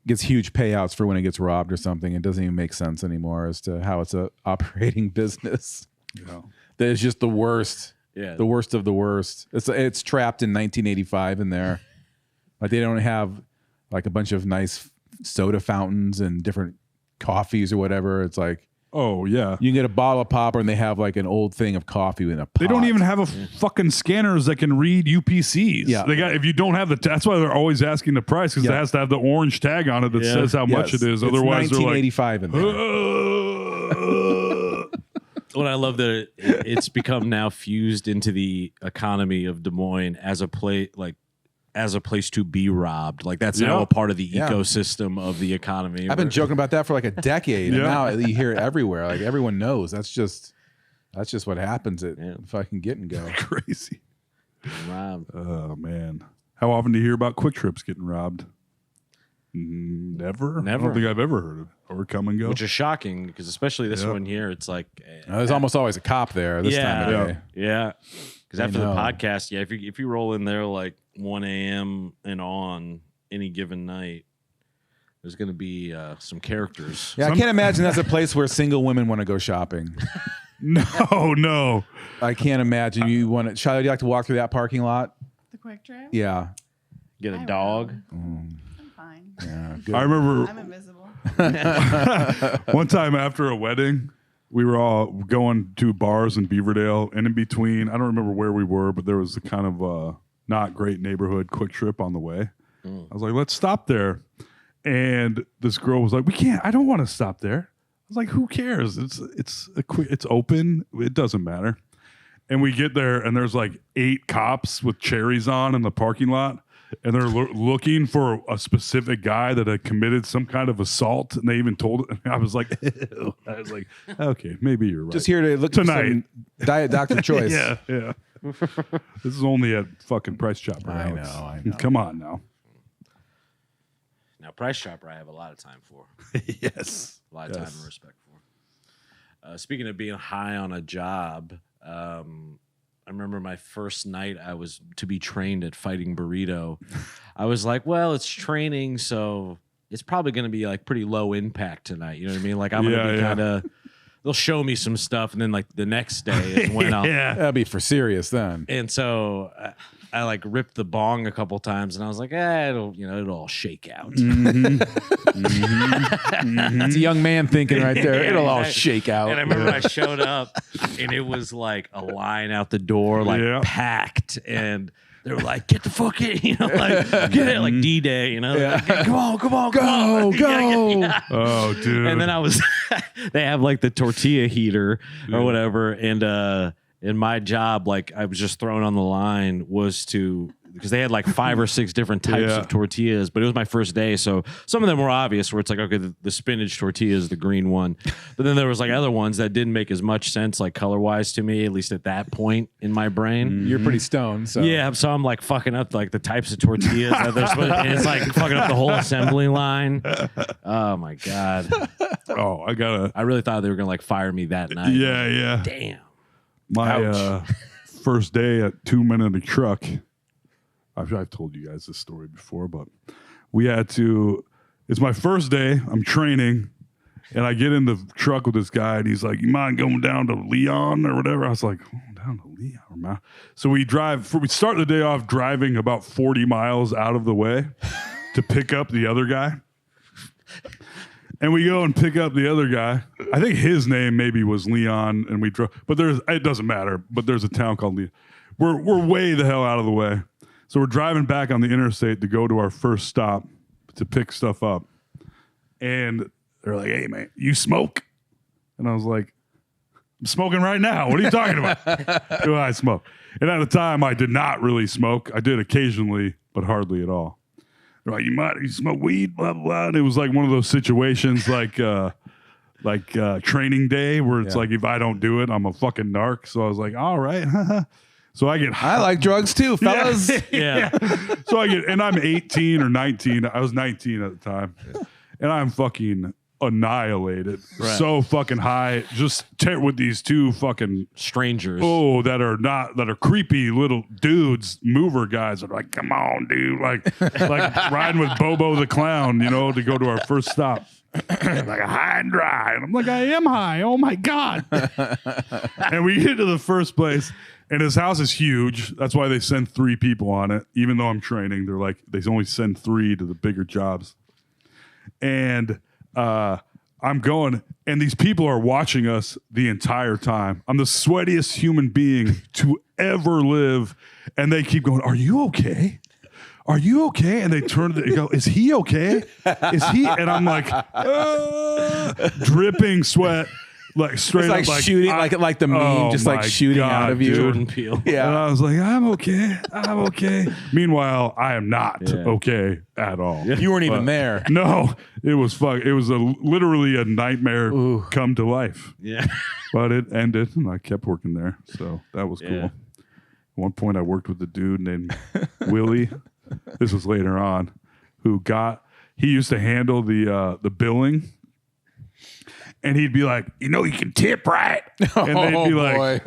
gets huge payouts for when he gets robbed or something. It doesn't even make sense anymore as to how it's a operating business. Yeah. That is just the worst. Yeah. The worst of the worst. It's trapped in 1985 in there. Like they don't have like a bunch of nice soda fountains and different coffees or whatever. It's like Oh yeah. you can get a bottle of popper and they have like an old thing of coffee in a pot. They don't even have a fucking scanners that can read UPCs. Yeah. They got if you don't have that's why they're always asking the price because it has to have the orange tag on it that says how much it is. It's Otherwise, they're like, 1985 in there. What I love that it's become now fused into the economy of Des Moines as a place to be robbed. Like that's now Yeah. a part of the Yeah. ecosystem of the economy. I've been joking about that for like a decade, and Yeah. now you hear it everywhere. Like everyone knows that's just what happens at fucking get and go. crazy. robbed. Oh man. How often do you hear about Quick Trips getting robbed? Never. I Never. don't think I've ever heard of it. Or come and go. Which is shocking because especially this Yeah. one here, it's like There's almost always a cop there this time of day. Yeah. Because after the know. podcast, if you roll in there like 1 a.m. and on any given night, there's going to be some characters. Yeah, I can't imagine that's a place where single women want to go shopping. No. I can't imagine you want to. Charlotte, you like to walk through that parking lot? The Quick Trip? Yeah. Get a I dog. I'm fine. Yeah. Good. I remember I'm invisible. one time after a wedding, we were all going to bars in Beaverdale, and in between, I don't remember where we were, but there was a kind of not great neighborhood Quick Trip on the way. I was like, let's stop there. And this girl was like, we can't, I don't want to stop there. I was like, who cares? It's open. It doesn't matter. And we get there, and there's like 8 cops with cherries on in the parking lot. And they're looking for a specific guy that had committed some kind of assault, and they even told it. And I was like, ew. I was like, okay, maybe you're right. Just here to look Tonight. for some Diet Dr. Choice. Yeah. This is only at fucking Price Chopper. I Alex. know. Come on now. Now, Price Chopper, I have a lot of time for. Yes. A lot of time and respect for. Speaking of being high on a job, I remember my first night I was to be trained at Fighting Burrito. I was like, well, it's training, so it's probably going to be like pretty low impact tonight. You know what I mean? Like I'm going to be kind of, they'll show me some stuff, and then like the next day is when I'll. That'd be for serious then. And so I like ripped the bong a couple times, and I was like, it'll all shake out. That's a young man thinking right there. It'll all shake out. And I remember I showed up, and it was like a line out the door, like packed, and they were like, "Get the fuck in!" Like get it, like D-Day, like, come on, Go. Yeah. Oh, dude. And then I was, they have like the tortilla heater or whatever, and my job, like I was just thrown on the line, was to because they had like 5 or 6 different types Yeah. of tortillas, but it was my first day. So some of them were obvious where it's like, okay, the spinach tortilla is the green one. But then there was like other ones that didn't make as much sense, like color wise to me, at least at that point in my brain. You're pretty stoned. So Yeah, so I'm like fucking up like the types of tortillas that they're supposed and it's like fucking up the whole assembly line. Oh my God. Oh, I really thought they were gonna like fire me that night. yeah. Damn. My first day at 2 Men in a Truck. I've told you guys this story before, but we had to. It's my first day. I'm training, and I get in the truck with this guy, and he's like, "You mind going down to Leon or whatever?" I was like, "Oh, down to Leon, man." So we drive. We start the day off driving about 40 miles out of the way to pick up the other guy. And we go and pick up the other guy. I think his name maybe was Leon, and we drove. But it doesn't matter. But there's a town called Leon. We're way the hell out of the way. So we're driving back on the interstate to go to our first stop to pick stuff up. And they're like, "Hey man, you smoke?" And I was like, "I'm smoking right now. What are you talking about?" Do I smoke? And at the time, I did not really smoke. I did occasionally, but hardly at all. They're like, you smoke weed, blah, blah, blah. And it was like one of those situations like training day where it's like, if I don't do it, I'm a fucking narc. So I was like, all right. So I get I like drugs too, fellas. Yeah. So and I'm 18 or 19. I was 19 at the time. And I'm fucking annihilated. Right. So fucking high. Just with these two fucking Strangers. that are creepy little dudes, mover guys that are like, "Come on, dude." Like riding with Bobo the Clown, to go to our first stop. Like high and dry. And I'm like, I am high. Oh my God. And we get to the first place. And his house is huge. That's why they send 3 people on it. Even though I'm training, they're like, they only send 3 to the bigger jobs. And I'm going, and these people are watching us the entire time. I'm the sweatiest human being to ever live. And they keep going, "Are you okay? Are you okay?" And they turn to go, "Is he okay? Is he?" And I'm like, dripping sweat. Like straight It's like up, shooting, like the meme, just like my shooting out of you. Jordan Peele. Yeah. And I was like, I'm okay. I'm okay. Meanwhile, I am not okay at all. You weren't even there. No, it was It was literally a nightmare come to life. Yeah. But it ended, and I kept working there. So that was cool. Yeah. At one point, I worked with a dude named Willie. This was later on, he used to handle the billing. And he'd be like, "You can tip, right?" And they'd be like,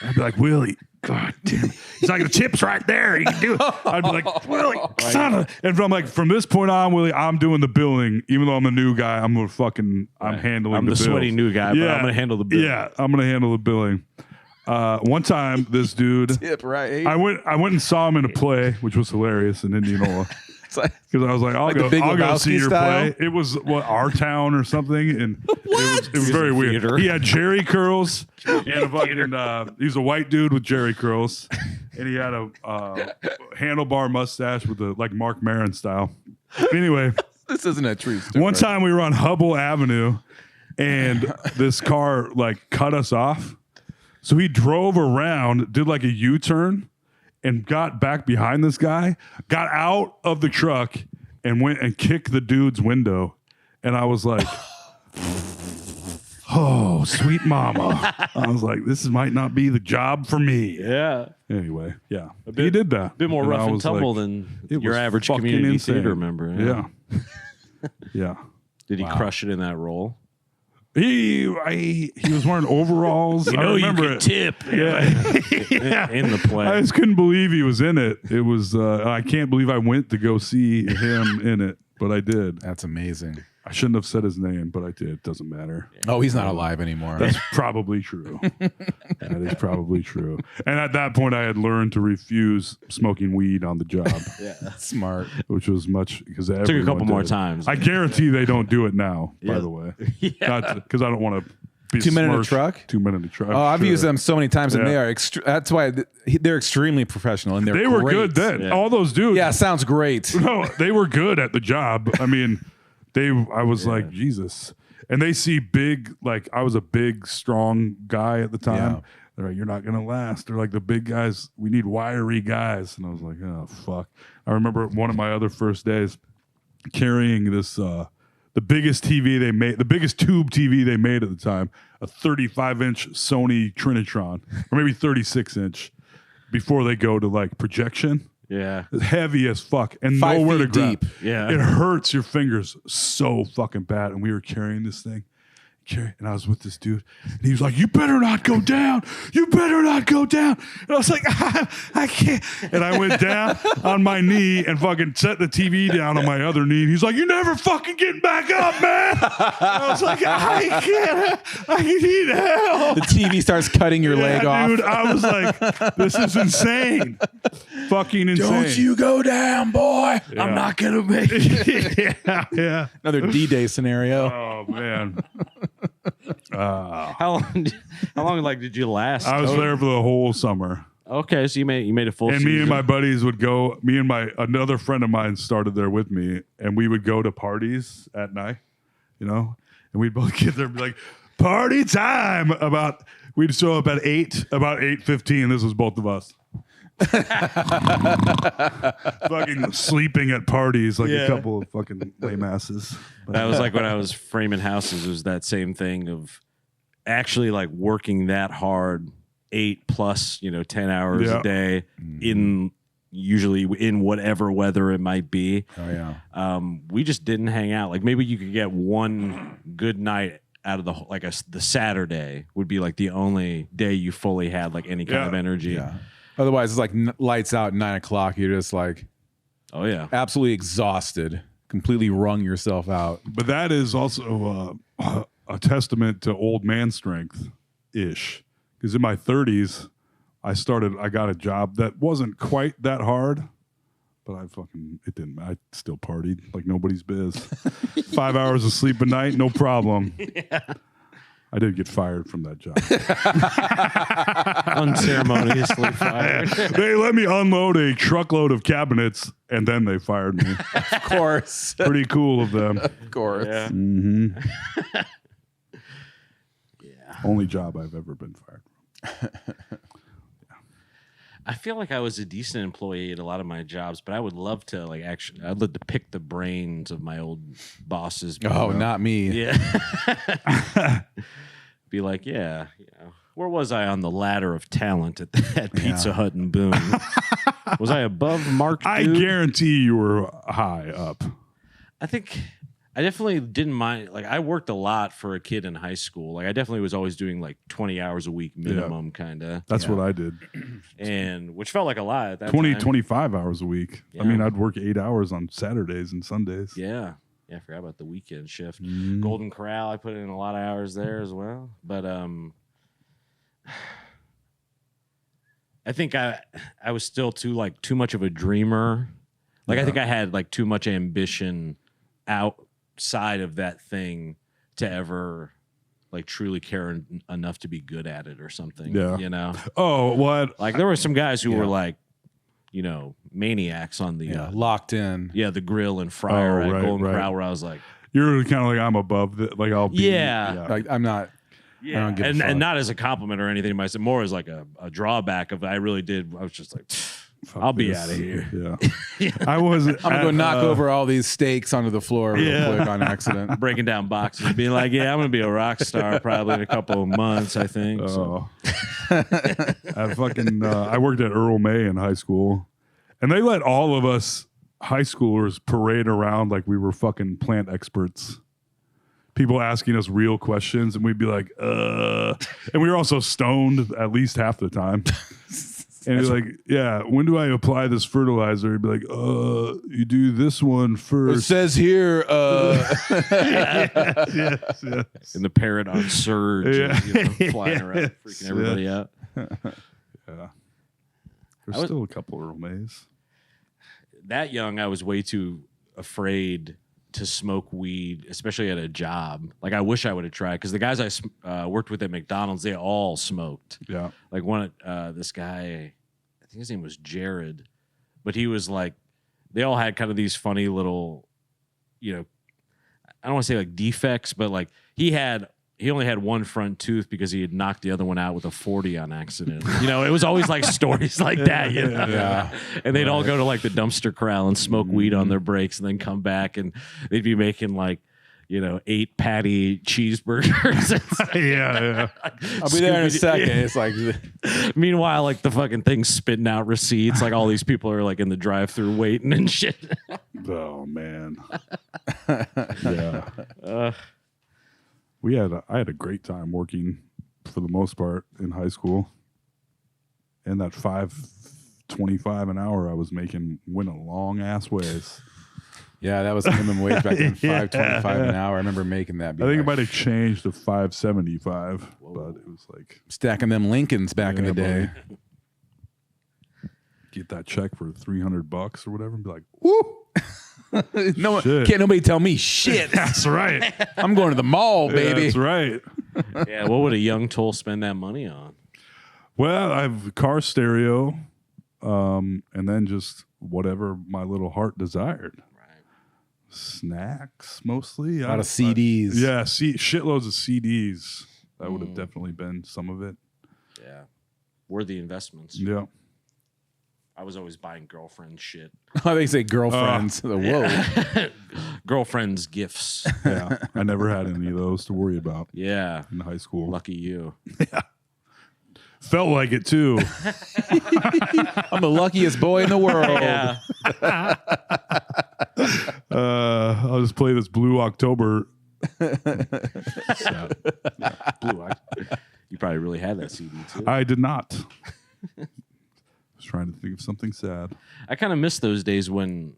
I'd be like, "Willie, God damn it. He's like, the tip's right there. You can do it." I'd be like, "Willie, son of..." And from this point on, Willie, I'm doing the billing. Even though I'm a new guy, I'm handling I'm the bills. sweaty new guy, but I'm going to handle the bill. Yeah, I'm going to handle the billing. One time, this dude, Tip, right? I went and saw him in a play, which was hilarious in Indianola. It's like, Because I was like, I'll the Big go see Lebowski your style? play. It was Our Town or something, and it was very weird. theater. He had Jerry curls and a fucking. He was a white dude with Jerry curls, and he had a handlebar mustache with like Mark Maron style. Anyway, this isn't a true story. one time we were on Hubble Avenue, and this car like cut us off, so he drove around, did like a U-turn, and got back behind this guy, got out of the truck, and went and kicked the dude's window. And I was like, "Oh, sweet mama." I was like, "This might not be the job for me." Yeah. Anyway, yeah. He did that. A bit more And rough I and was tumble like, than it your was average fucking community insane. theater member. Yeah. Yeah. Did he crush it in that role? He was wearing overalls. I remember it. tip. Yeah. In the play. I just couldn't believe he was in it. It was I can't believe I went to go see him in it, but I did. That's amazing. I shouldn't have said his name, but I did. Doesn't matter. Oh, he's not alive anymore. That's probably true. That is probably true. And at that point, I had learned to refuse smoking weed on the job, That's smart. which was much because Took a couple more times. I guarantee they don't do it now. By the way, because I don't want to be 2 Men in a smirched. Truck? 2 Men in a Truck. Oh, I've sure. used them so many times, and Yeah. they are. That's why they're extremely professional, and They were great. good then. Yeah. All those dudes. Yeah, sounds great. No, they were good at the job. I mean, I was like, Jesus. And they see big, like I was a big, strong guy at the time. They're like, you're not going to last. They're like, the big guys, we need wiry guys. And I was like, oh, fuck. I remember one of my other first days carrying this, the biggest TV they made, the biggest tube TV they made at the time, a 35-inch Sony Trinitron, or maybe 36-inch, before they go to like projection. Yeah. Heavy as fuck and 5 nowhere to feet grab. deep. Yeah. It hurts your fingers so fucking bad. And we were carrying this thing. And I was with this dude, and he was like, "You better not go down. You better not go down." And I was like, "I can't." And I went down on my knee and fucking set the TV down on my other knee. And he's like, "You're never fucking getting back up, man." And I was like, "I can't. I need help." The TV starts cutting your leg off. Dude, I was like, "This is insane. Fucking insane." Don't you go down, boy. Yeah. I'm not gonna make it. Yeah. Another D-Day scenario. Oh man. How long like did you last? I was there for the whole summer. Okay, so you made a full And season. me and my buddies would go. Me and another friend of mine started there with me, and we would go to parties at night, and we'd both get there and be like, "Party time!" We'd show up at 8:15. This was both of us. Fucking sleeping at parties like a couple of fucking lame asses. That was like when I was framing houses. It was that same thing of actually like working that hard, 8+ 10 hours a day usually in whatever weather it might be. Oh yeah. We just didn't hang out. Like maybe you could get one good night out of the Saturday would be like the only day you fully had like any kind of energy. Yeah. Otherwise, it's like lights out 9 o'clock. You're just like, Oh yeah. absolutely exhausted, completely wrung yourself out. But that is also a testament to old man strength ish. Because in my 30s, I got a job that wasn't quite that hard, but it didn't. I still partied like nobody's biz. 5 hours of sleep a night, no problem. Yeah. I did get fired from that job. Unceremoniously fired. They let me unload a truckload of cabinets, and then they fired me. Of course. Pretty cool of them. Of course. Yeah. Mm-hmm. Only job I've ever been fired from. I feel like I was a decent employee at a lot of my jobs, but I would love to I'd love to pick the brains of my old bosses. Oh, not me. Yeah. Be like, where was I on the ladder of talent at Pizza Hut and Boone? Was I above Mark? I guarantee you were high up. I think I definitely didn't mind. Like, I worked a lot for a kid in high school. Like, I definitely was always doing like 20 hours a week minimum, kind of. That's what I did. And which felt like a lot at that 20, time. 25 hours a week. Yeah. I mean, I'd work 8 hours on Saturdays and Sundays. Yeah. Yeah, I forgot about the weekend shift. Mm. Golden Corral, I put in a lot of hours there as well. But I think I was still too much of a dreamer. Like I think I had like too much ambition outside of that thing to ever like truly care enough to be good at it or something. Yeah. You know? Oh, what? Like there were some guys who were like, maniacs on the Locked in. the grill and fryer at right, Golden right. Corral where I was like, You're kind of like, I'm above that. Like, I'll be. Yeah. Like, I'm not. I don't give a fuck. and not as a compliment or anything to myself, more as like a drawback of I was just like, Fuck I'll be this. out of here. Yeah. I wasn't. I'm gonna go knock over all these steaks onto the floor real quick on accident. Breaking down boxes and being like, I'm gonna be a rock star probably in a couple of months, I think. So. I worked at Earl May in high school, and they let all of us high schoolers parade around like we were fucking plant experts. People asking us real questions, and we'd be like, and we were also stoned at least half the time. And he's like, when do I apply this fertilizer? He'd be like, you do this one It first. says here, Yes. And the parrot on surge, flying around, freaking everybody out. There's still a couple Earl Mays. That young, I was way too afraid to smoke weed, especially at a job. Like I wish I would have tried because the guys I worked with at McDonald's, they all smoked. Yeah. Like this guy, I think his name was Jared, but he was like, they all had kind of these funny little, I don't want to say like defects, but like he had he only had one front tooth because he had knocked the other one out with a 40 on accident. You know, it was always like stories like that, you know? Yeah. And they'd all go to like the dumpster corral and smoke weed on their breaks and then come back and they'd be making like, you know, 8 patty cheeseburgers. Yeah. I'll be there in a second. It's like, Meanwhile, like the fucking thing's spitting out receipts. Like all these people are like in the drive-thru waiting and shit. Oh man. Yeah. I had a great time working for the most part in high school. And that $5.25 an hour I was making went a long ass ways. yeah, that was minimum wage back then, $5.25 an hour. I remember making that. I think it might have changed to $5.75, but it was like stacking them Lincolns back in the day. get that check for $300 or whatever and be like, woo! No, Shit. can't nobody tell me shit. That's right. I'm going to the mall, baby. That's right. Yeah, what would a young toll spend that money on? Well, I have a car stereo, and then just whatever my little heart desired. Right. Snacks mostly. A lot of CDs. Yeah, shitloads of CDs. That would have definitely been some of it. Yeah. Worthy investments. Yeah. I was always buying girlfriend shit. Oh, they say girlfriends. Whoa. Girlfriend's gifts. Yeah. I never had any of those to worry about Yeah. in high school. Lucky you. Felt like it too. I'm the luckiest boy in the world. Yeah. I'll just play this Blue October. Blue Eye. You probably really had that CD too. I did not. Was trying to think of something sad. I kind of miss those days when,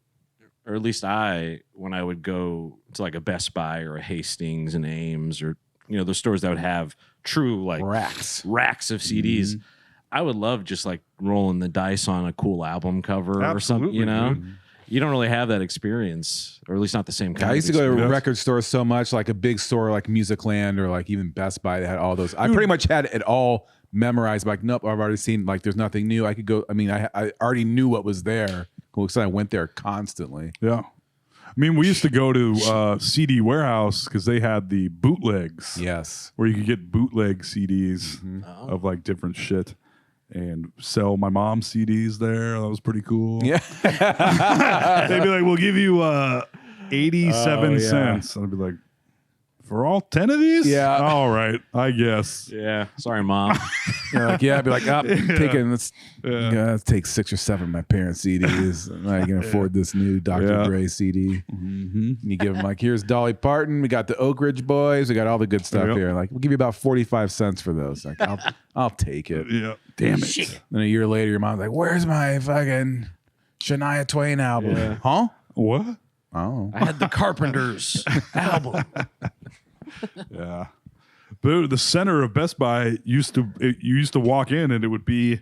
or at least when I would go to like a Best Buy or a Hastings and Ames or, you know, those stores that would have true like racks of CDs. I would love just like rolling the dice on a cool album cover or something, you know? Dude. You don't really have that experience, or at least not the same kind I of used to go to experience. record stores so much, like a big store like Musicland or like even Best Buy that had all those. I pretty much had it all memorized. Like, nope, I've already seen, like, there's nothing new. I could go, I mean, I already knew what was there because I went there constantly. Yeah. I mean, we used to go to CD Warehouse because they had the bootlegs. Yes. Where you could get bootleg CDs of like different shit and sell my mom's CDs there. That was pretty cool. Yeah. They'd be like, we'll give you 87 yeah. cents. And I'd be like, for all 10 of these? Yeah. All right, I guess. Yeah. Sorry, Mom. I'd be like, let's take 6 or 7 of my parents' CDs. I'm not going to afford this new Dr. Dre CD. And you give them like, here's Dolly Parton. We got the Oak Ridge Boys. We got all the good stuff here. Like, we'll give you about 45 cents for those. Like, I'll take it. Yeah. Damn it. Then a year later, your mom's like, where's my fucking Shania Twain album? Yeah. Huh? What? Oh. I had the Carpenters album. Yeah. But the center of Best Buy you used to walk in and it would be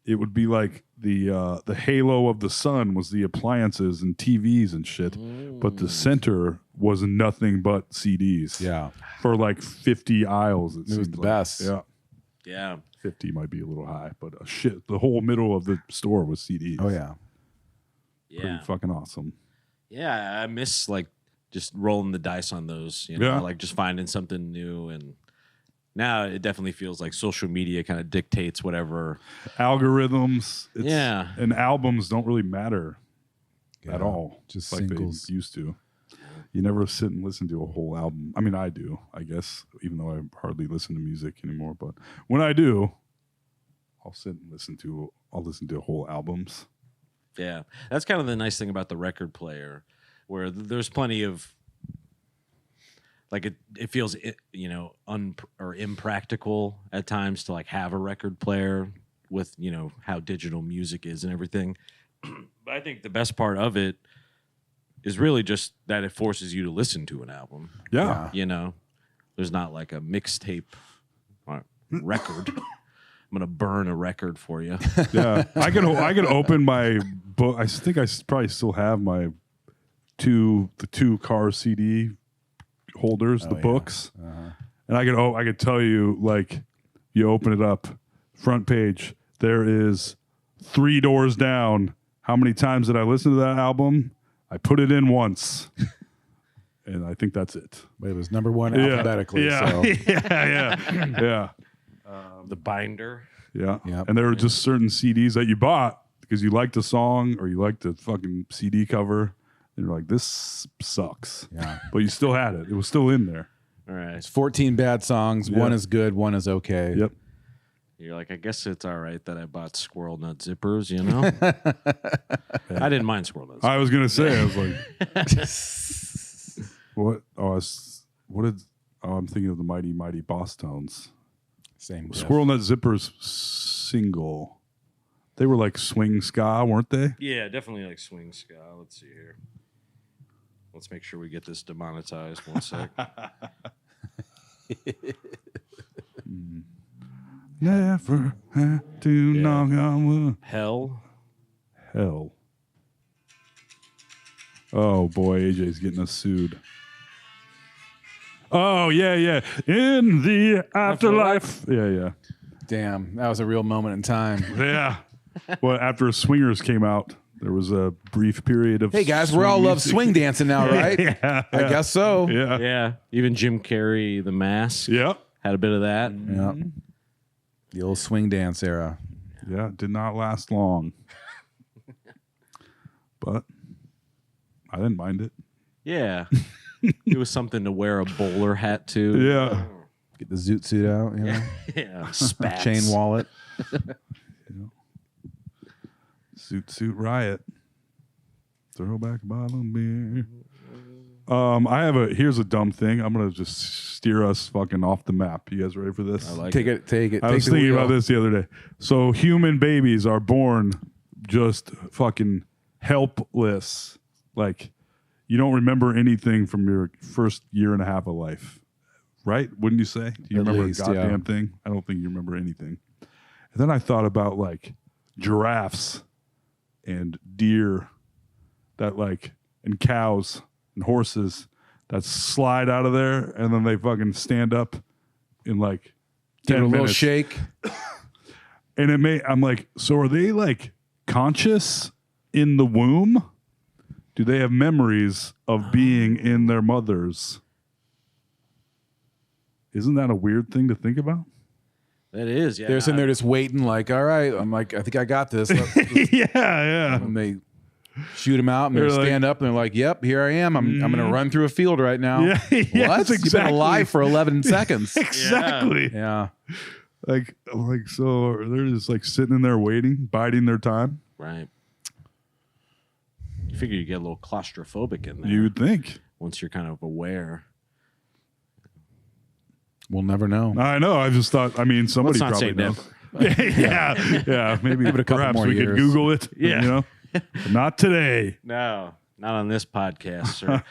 like the halo of the sun was the appliances and TVs and shit. But the center was nothing but CDs. Yeah. For like 50 aisles. It was seemed the like. best. Yeah. Yeah. 50 might be a little high, but the whole middle of the store was CDs. Oh, yeah. Yeah. Pretty fucking awesome. Yeah. I miss like just rolling the dice on those, you know, Yeah. like just finding something new. And now it definitely feels like social media kind of dictates whatever. Algorithms. Yeah. And albums don't really matter at Yeah. all. Just like singles. they used to. You never sit and listen to a whole album. I mean, I do, I guess, even though I hardly listen to music anymore. But when I do, I'll sit and listen to whole albums. Yeah. That's kind of the nice thing about the record player, where there's plenty of like it feels, you know, or impractical at times to like have a record player with, you know, how digital music is and everything. But I think the best part of it is really just that it forces you to listen to an album. Yeah. You know, there's not like a mixtape or record. I'm gonna burn a record for you. Yeah. I could open my book. I think I probably still have my two car CD holders, the books. And I could tell you, like, you open it up, front page, there is 3 doors down. How many times did I listen to that album? I put it in once. and I think that's it. But it was number one alphabetically. Yeah, So. yeah. The binder. Yeah. Yep. And there were just certain CDs that you bought because you liked a song or you liked the fucking CD cover. And you're like, this sucks. Yeah. But you still had it. It was still in there. All right. It's 14 bad songs. Yeah. One is good. One is okay. Yep. You're like, I guess it's all right that I bought squirrel nut zippers, you know? I didn't mind squirrel nut zippers. I was going to say, I was like, what? I'm thinking of the Mighty Mighty Boss Tones. Same. diff. Squirrel Nut Zippers single. They were like swing ska, weren't they? Yeah, definitely like swing ska. Let's see here. Let's make sure we get this demonetized. One sec. Never had to knock on wood. Hell. Hell. Oh boy, AJ's getting us sued. Oh yeah. In the afterlife. Yeah. Damn, that was a real moment in time. Yeah. Well, after Swingers came out, there was a brief period of. Hey guys, we all swing love music. swing dancing now, right? Yeah. I guess so. Yeah. Yeah. Even Jim Carrey, The Mask, Yep. had a bit of that. Yeah. The old swing dance era. Yeah. It did not last long. But I didn't mind it. Yeah. It was something to wear a bowler hat to. Yeah. Get the zoot suit out, you know? Yeah. Spats. Chain wallet. Suit riot. Throwback bottle beer. Here's a dumb thing. I'm gonna just steer us fucking off the map. You guys ready for this? I like Take it. it. I was the thinking wheel. about this the other day. So human babies are born just fucking helpless. Like you don't remember anything from your first year and a half of life, right? Wouldn't you say? Do you At remember least, a goddamn yeah. thing? I don't think you remember anything. And then I thought about like giraffes and deer that like and cows and horses that slide out of there and then they fucking stand up in like Give it 10 a little minutes. shake. And I'm like, so are they like conscious in the womb? Do they have memories of being in their mothers? Isn't that a weird thing to think about? That is, yeah. They're sitting there just waiting, like, all right. I'm like, I think I got this. Yeah. And they shoot them out and they They're like- stand up and they're like, yep, here I am. I'm going to run through a field right now. Yeah, What? yes, You've been exactly. alive for 11 seconds. Exactly. Yeah. Like so they're just like sitting in there waiting, biding their time. Right. You figure you get a little claustrophobic in there You'd think. once you're kind of aware. We'll never know. I know. I just thought. I mean, somebody Let's not probably say knows. Yeah. Maybe it a couple perhaps more we could years. Google it. Yeah. You know, but not today. No, not on this podcast, sir.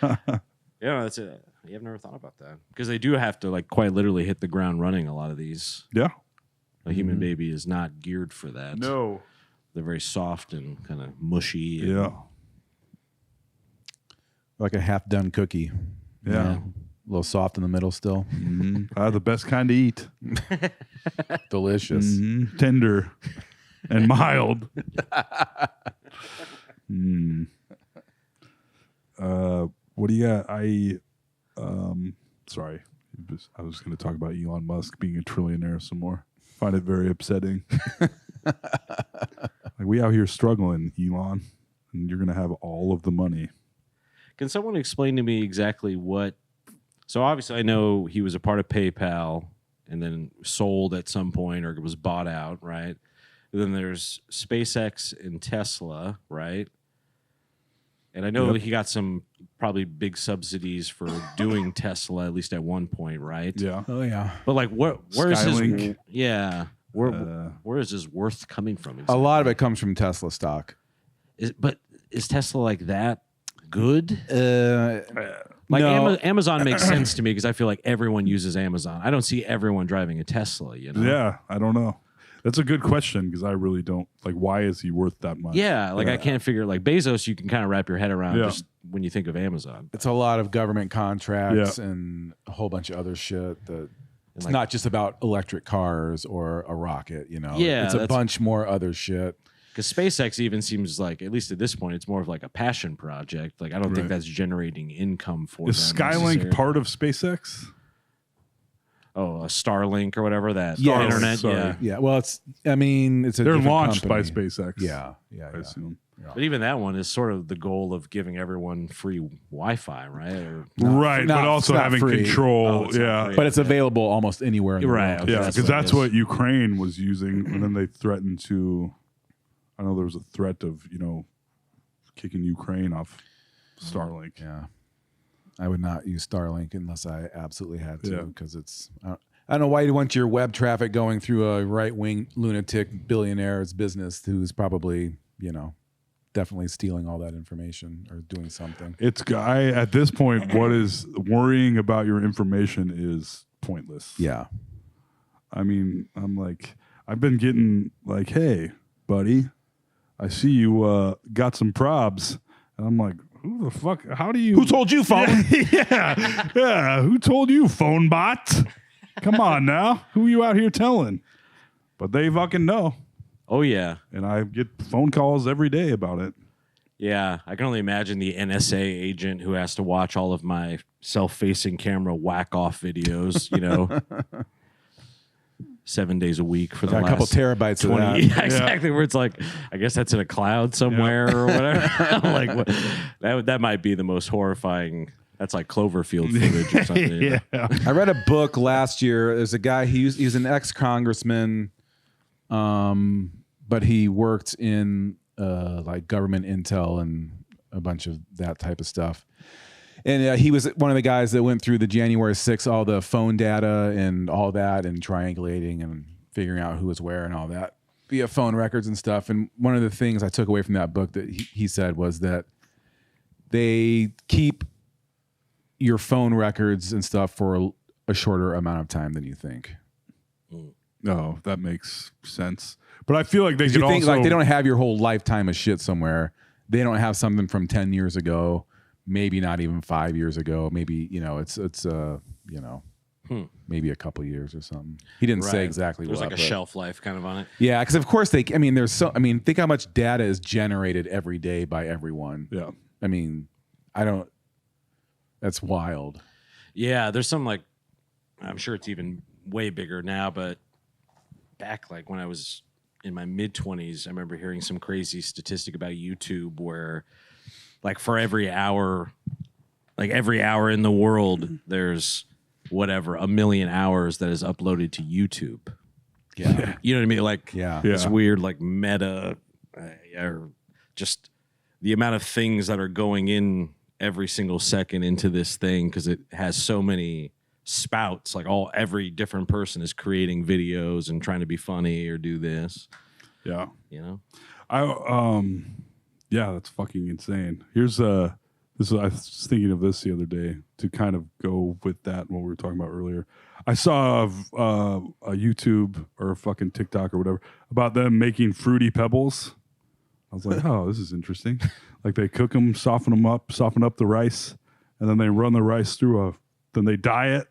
Yeah, that's it. You have never thought about that because they do have to like quite literally hit the ground running. A lot of these, Yeah. a human baby is not geared for that. No. They're very soft and kind of mushy. And, Yeah. Like a half done cookie. Yeah. A little soft in the middle still. The best kind to eat. Delicious. Tender and mild. What do you got? Sorry. I was going to talk about Elon Musk being a trillionaire some more. Find it very upsetting. Like we out here struggling, Elon, and you're going to have all of the money. Can someone explain to me exactly what? So obviously, I know he was a part of PayPal and then sold at some point or was bought out, right? And then there's SpaceX and Tesla, right? And I know Yep. he got some probably big subsidies for doing Tesla at least at one point, right? Yeah. Oh, yeah. But like, where is his? Skylink. Yeah, where is his worth coming from? A Exactly? lot of it comes from Tesla stock. But is Tesla like that good? Like no. Amazon makes sense to me because I feel like everyone uses Amazon. I don't see everyone driving a Tesla, you know? Yeah. I don't know. That's a good question because I really don't like. Why is he worth that much? Yeah, like I can't figure like Bezos. You can kind of wrap your head around Yeah. just when you think of Amazon. It's a lot of government contracts Yeah. and a whole bunch of other shit that it's like- not just about electric cars or a rocket, you know. Yeah, It's a that's- bunch more other shit. Because SpaceX even seems like, at least at this point, it's more of like a passion project. Like I don't think that's generating income for Is them. Skylink necessarily. part of SpaceX? Oh, a Starlink or whatever that Yeah, internet. sorry. Yeah. Yeah, well, it's a They're different launched by company. SpaceX. Yeah. I assume. But even that one is sort of the goal of giving everyone free Wi-Fi, right? Or, Right, not- but also it's not having free. control. Oh, it's not Yeah. free. But it's available almost anywhere in the Right, world. okay. Yeah, That's because what it that's is. what Ukraine was using, and then they threatened to. I know there was a threat of kicking Ukraine off Starlink. Yeah. I would not use Starlink unless I absolutely had to Yeah. because it's. I don't know why you want your web traffic going through a right-wing lunatic billionaire's business who's probably definitely stealing all that information or doing something. It's at this point, what is worrying about your information is pointless. Yeah. I mean, I've been getting like, hey, buddy, I see you got some probs, and I'm like, who the fuck? How do you? Who told you, phone? Yeah. Who told you, phone bot? Come on now. Who you out here telling? But they fucking know. oh yeah, And I get phone calls every day about it. yeah. I can only imagine the NSA agent who has to watch all of my self-facing camera whack-off videos. 7 days a week for the Got a last couple terabytes of 20. that. Yeah, exactly. Where it's like, I guess that's in a cloud somewhere or whatever. I'm like, what? That might be the most horrifying. That's like Cloverfield footage or something. Yeah. I read a book last year. There's a guy, he's an ex-congressman, but he worked in like government intel and a bunch of that type of stuff. And he was one of the guys that went through the January 6th, all the phone data and all that, and triangulating and figuring out who was where and all that via phone records and stuff. And one of the things I took away from that book that he said was that they keep your phone records and stuff for a shorter amount of time than you think. No, that makes sense. But I feel like they You could think also like they don't have your whole lifetime of shit somewhere. They don't have something from 10 years ago, maybe not even 5 years ago. Maybe, it's maybe a couple years or something. He didn't say exactly There's what. like a but- shelf life kind of on it. Yeah, because of course think how much data is generated every day by everyone. Yeah. I mean, that's wild. Yeah, there's some like, I'm sure it's even way bigger now, but back like when I was in my mid-20s, I remember hearing some crazy statistic about YouTube where like for every hour in the world, there's whatever, 1 million hours that is uploaded to YouTube. Yeah. You know what I mean? Like Yeah. this weird like meta or just the amount of things that are going in every single second into this thing because it has so many spouts. Like every different person is creating videos and trying to be funny or do this. Yeah. Yeah, that's fucking insane. Here's I was thinking of this the other day to kind of go with that what we were talking about earlier. I saw a YouTube or a fucking TikTok or whatever about them making fruity pebbles. I was like, oh, this is interesting. Like they cook them, soften up the rice, and then they run the rice through then they dye it,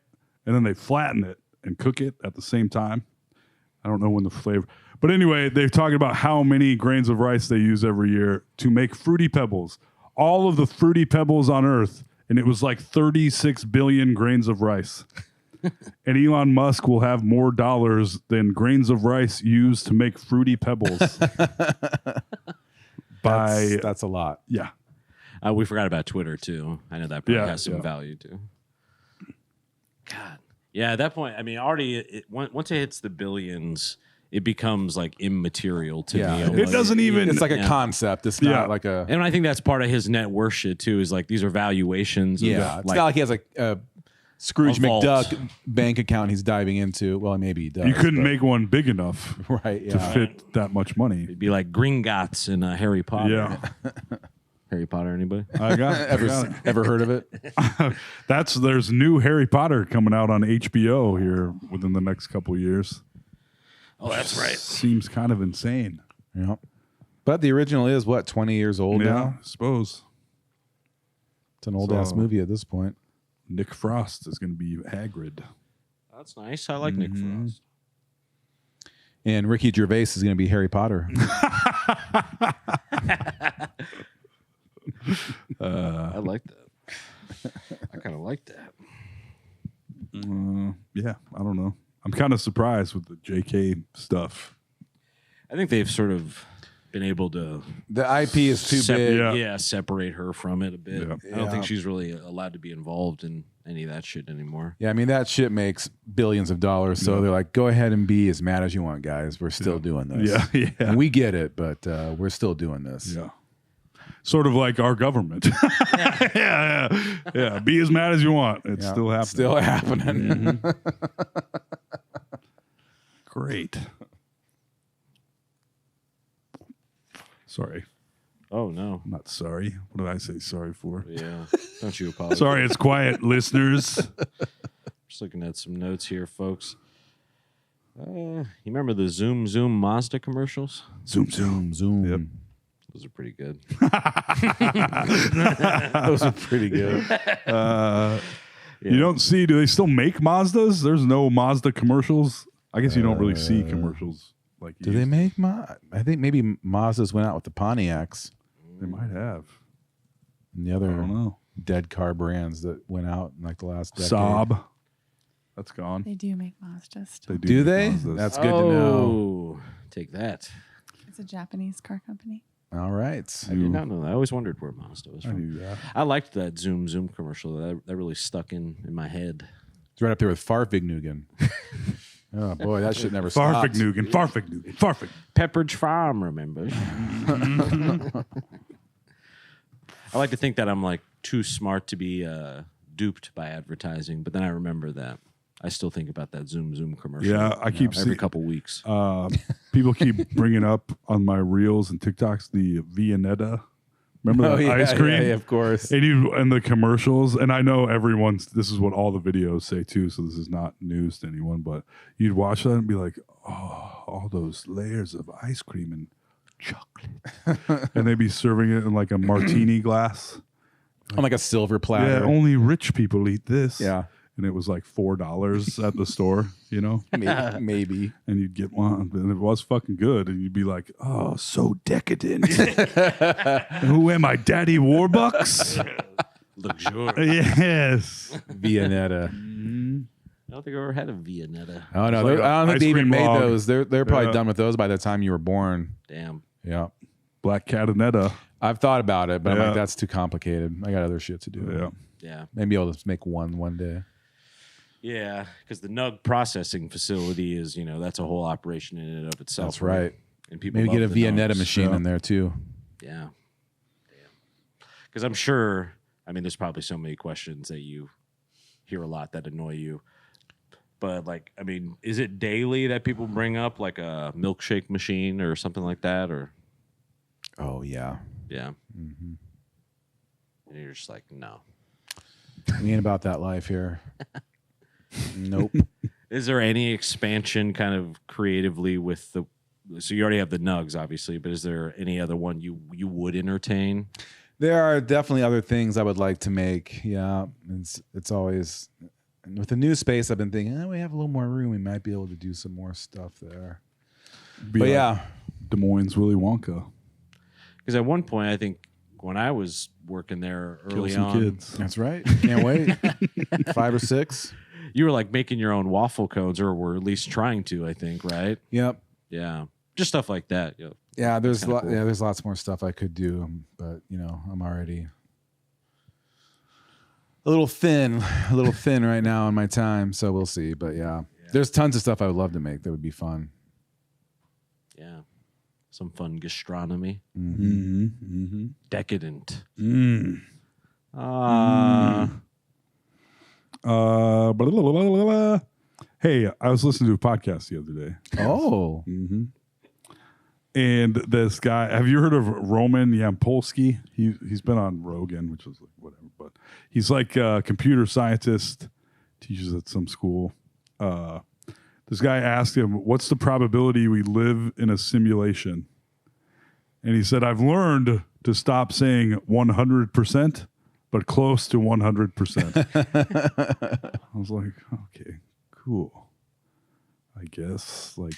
and then they flatten it and cook it at the same time. I don't know when the flavor. But anyway, they're talking about how many grains of rice they use every year to make fruity pebbles. All of the fruity pebbles on Earth, and it was like 36 billion grains of rice. And Elon Musk will have more dollars than grains of rice used to make fruity pebbles. That's a lot. Yeah. We forgot about Twitter too. I know that probably Yeah, has some yeah. value too. God. Yeah, at that point, I mean, already once it hits the billions, it becomes like immaterial to Yeah. me. It almost. doesn't even. It's like a Yeah. concept. It's Yeah. not like a And I think that's part of his net worth shit too. Is like these are valuations. of, yeah. It's like, not like he has a Scrooge A vault. McDuck bank account he's diving into. Well, maybe he does. You couldn't but- make one big enough right. to Yeah. fit that much money. it'd be like Gringotts in Harry Potter. Yeah. Harry Potter. Anybody? I got it. Ever heard of it? There's new Harry Potter coming out on HBO here within the next couple of years. Oh, that's right. Seems kind of insane. Yeah. But the original is what, 20 years old Yeah, now? I suppose. It's an old ass So- movie at this point. Nick Frost is going to be Hagrid. That's nice. I like Nick Frost. And Ricky Gervais is going to be Harry Potter. I like that. I kind of like that. Yeah, I don't know. I'm kind of surprised with the JK stuff. I think they've sort of been able to The IP is too big. separate her from it a bit. Yeah. I don't Yeah. think she's really allowed to be involved in any of that shit anymore. Yeah, I mean, that shit makes billions of dollars. So they're like, go ahead and be as mad as you want, guys. We're still doing this. Yeah, yeah. And we get it, but we're still doing this. Yeah. Sort of like our government. yeah. Be as mad as you want. It's Yeah, still happening. Still happening. Great. Sorry. Oh no. I'm not sorry. What did I say sorry for? Yeah. Don't you apologize. Sorry, it's quiet, listeners. Just looking at some notes here, folks. You remember the Zoom Mazda commercials? Zoom, zoom. Zoom. Yep. Those are pretty good. Those are pretty good. You don't see, do they still make Mazdas? There's no Mazda commercials. I guess you don't really see commercials like you Do they used make I think maybe Mazdas went out with the Pontiacs to. They might have. and the I other don't know. dead car brands that went out in like the last decade. Saab. That's gone. They do make Mazda still. Do make they? Mazdas. That's good to know. Oh, take that. It's a Japanese car company. All right. I did not know that. I always wondered where Mazda was I from. knew that. I liked that Zoom commercial. That really stuck in my head. It's right up there with Farfignugan. Oh boy, that shit never stopped. Farfignugan. Pepperidge Farm, remember? I like to think that I'm like too smart to be duped by advertising, but then I remember that I still think about that Zoom commercial. Yeah, I keep every seeing couple weeks. people keep bringing up on my reels and TikToks the Viennetta. Remember that ice cream? Yeah, of course. And the commercials, and I know this is what all the videos say too, so this is not news to anyone, but you'd watch that and be like, oh, all those layers of ice cream and chocolate. And they'd be serving it in like a martini glass. On like a silver Yeah, platter. only rich people eat this. Yeah. And it was like $4 at the store, you know? Maybe. And you'd get one, and it was fucking good. And you'd be like, oh, so decadent. Who am I, Daddy Warbucks? Luxurious. Yes. Viennetta. I don't think I've ever had a Viennetta. Oh no, like I don't think ice they even cream made log. those. They're probably Yeah. done with those by the time you were born. Damn. Yeah. Black Catanetta. I've thought about it, but I'm Yeah. like, that's too complicated. I got other shit to do. Yeah. Yeah. Maybe I'll just make one day. Yeah, because the nug processing facility is, that's a whole operation in and of itself. That's right. And people Maybe get a love the Viennetta nugs. machine in there too. Yeah. Because I'm sure, there's probably so many questions that you hear a lot that annoy you. But, is it daily that people bring up, like, a milkshake machine or something like that? Or, Oh yeah. yeah. Mm-hmm. And you're just like, no. We ain't about that life here. Nope. Is there any expansion kind of creatively with the... So you already have the nugs, obviously, but is there any other one you would entertain? There are definitely other things I would like to make. Yeah. It's always... With the new space, I've been thinking, we have a little more room. We might be able to do some more stuff there. Be But like yeah. Des Moines Willy Wonka. Because at one point, I think when I was working there Kill early some on, kids. That's right. Can't wait. 5 or 6. you were like making your own waffle cones, or were at least trying to, I think, right? Yep. Yeah. Just stuff like that. Yep. Yeah, there's kinda cool. there's lots more stuff I could do, but I'm already a little thin right now on my time, so we'll see. But yeah, there's tons of stuff I would love to make that would be fun. Yeah. Some fun gastronomy. Mm-hmm. Mm-hmm. Decadent. Mm. Ah. Blah, blah, blah, blah, blah, blah. Hey, I was listening to a podcast the other day. Oh, Mm-hmm. And this guy, have you heard of Roman Yampolsky? He's been on Rogan, which is like whatever, but he's like a computer scientist, teaches at some school. This guy asked him, what's the probability we live in a simulation? And he said, I've learned to stop saying 100%, but close to 100%. I was like, okay, cool. I guess, like,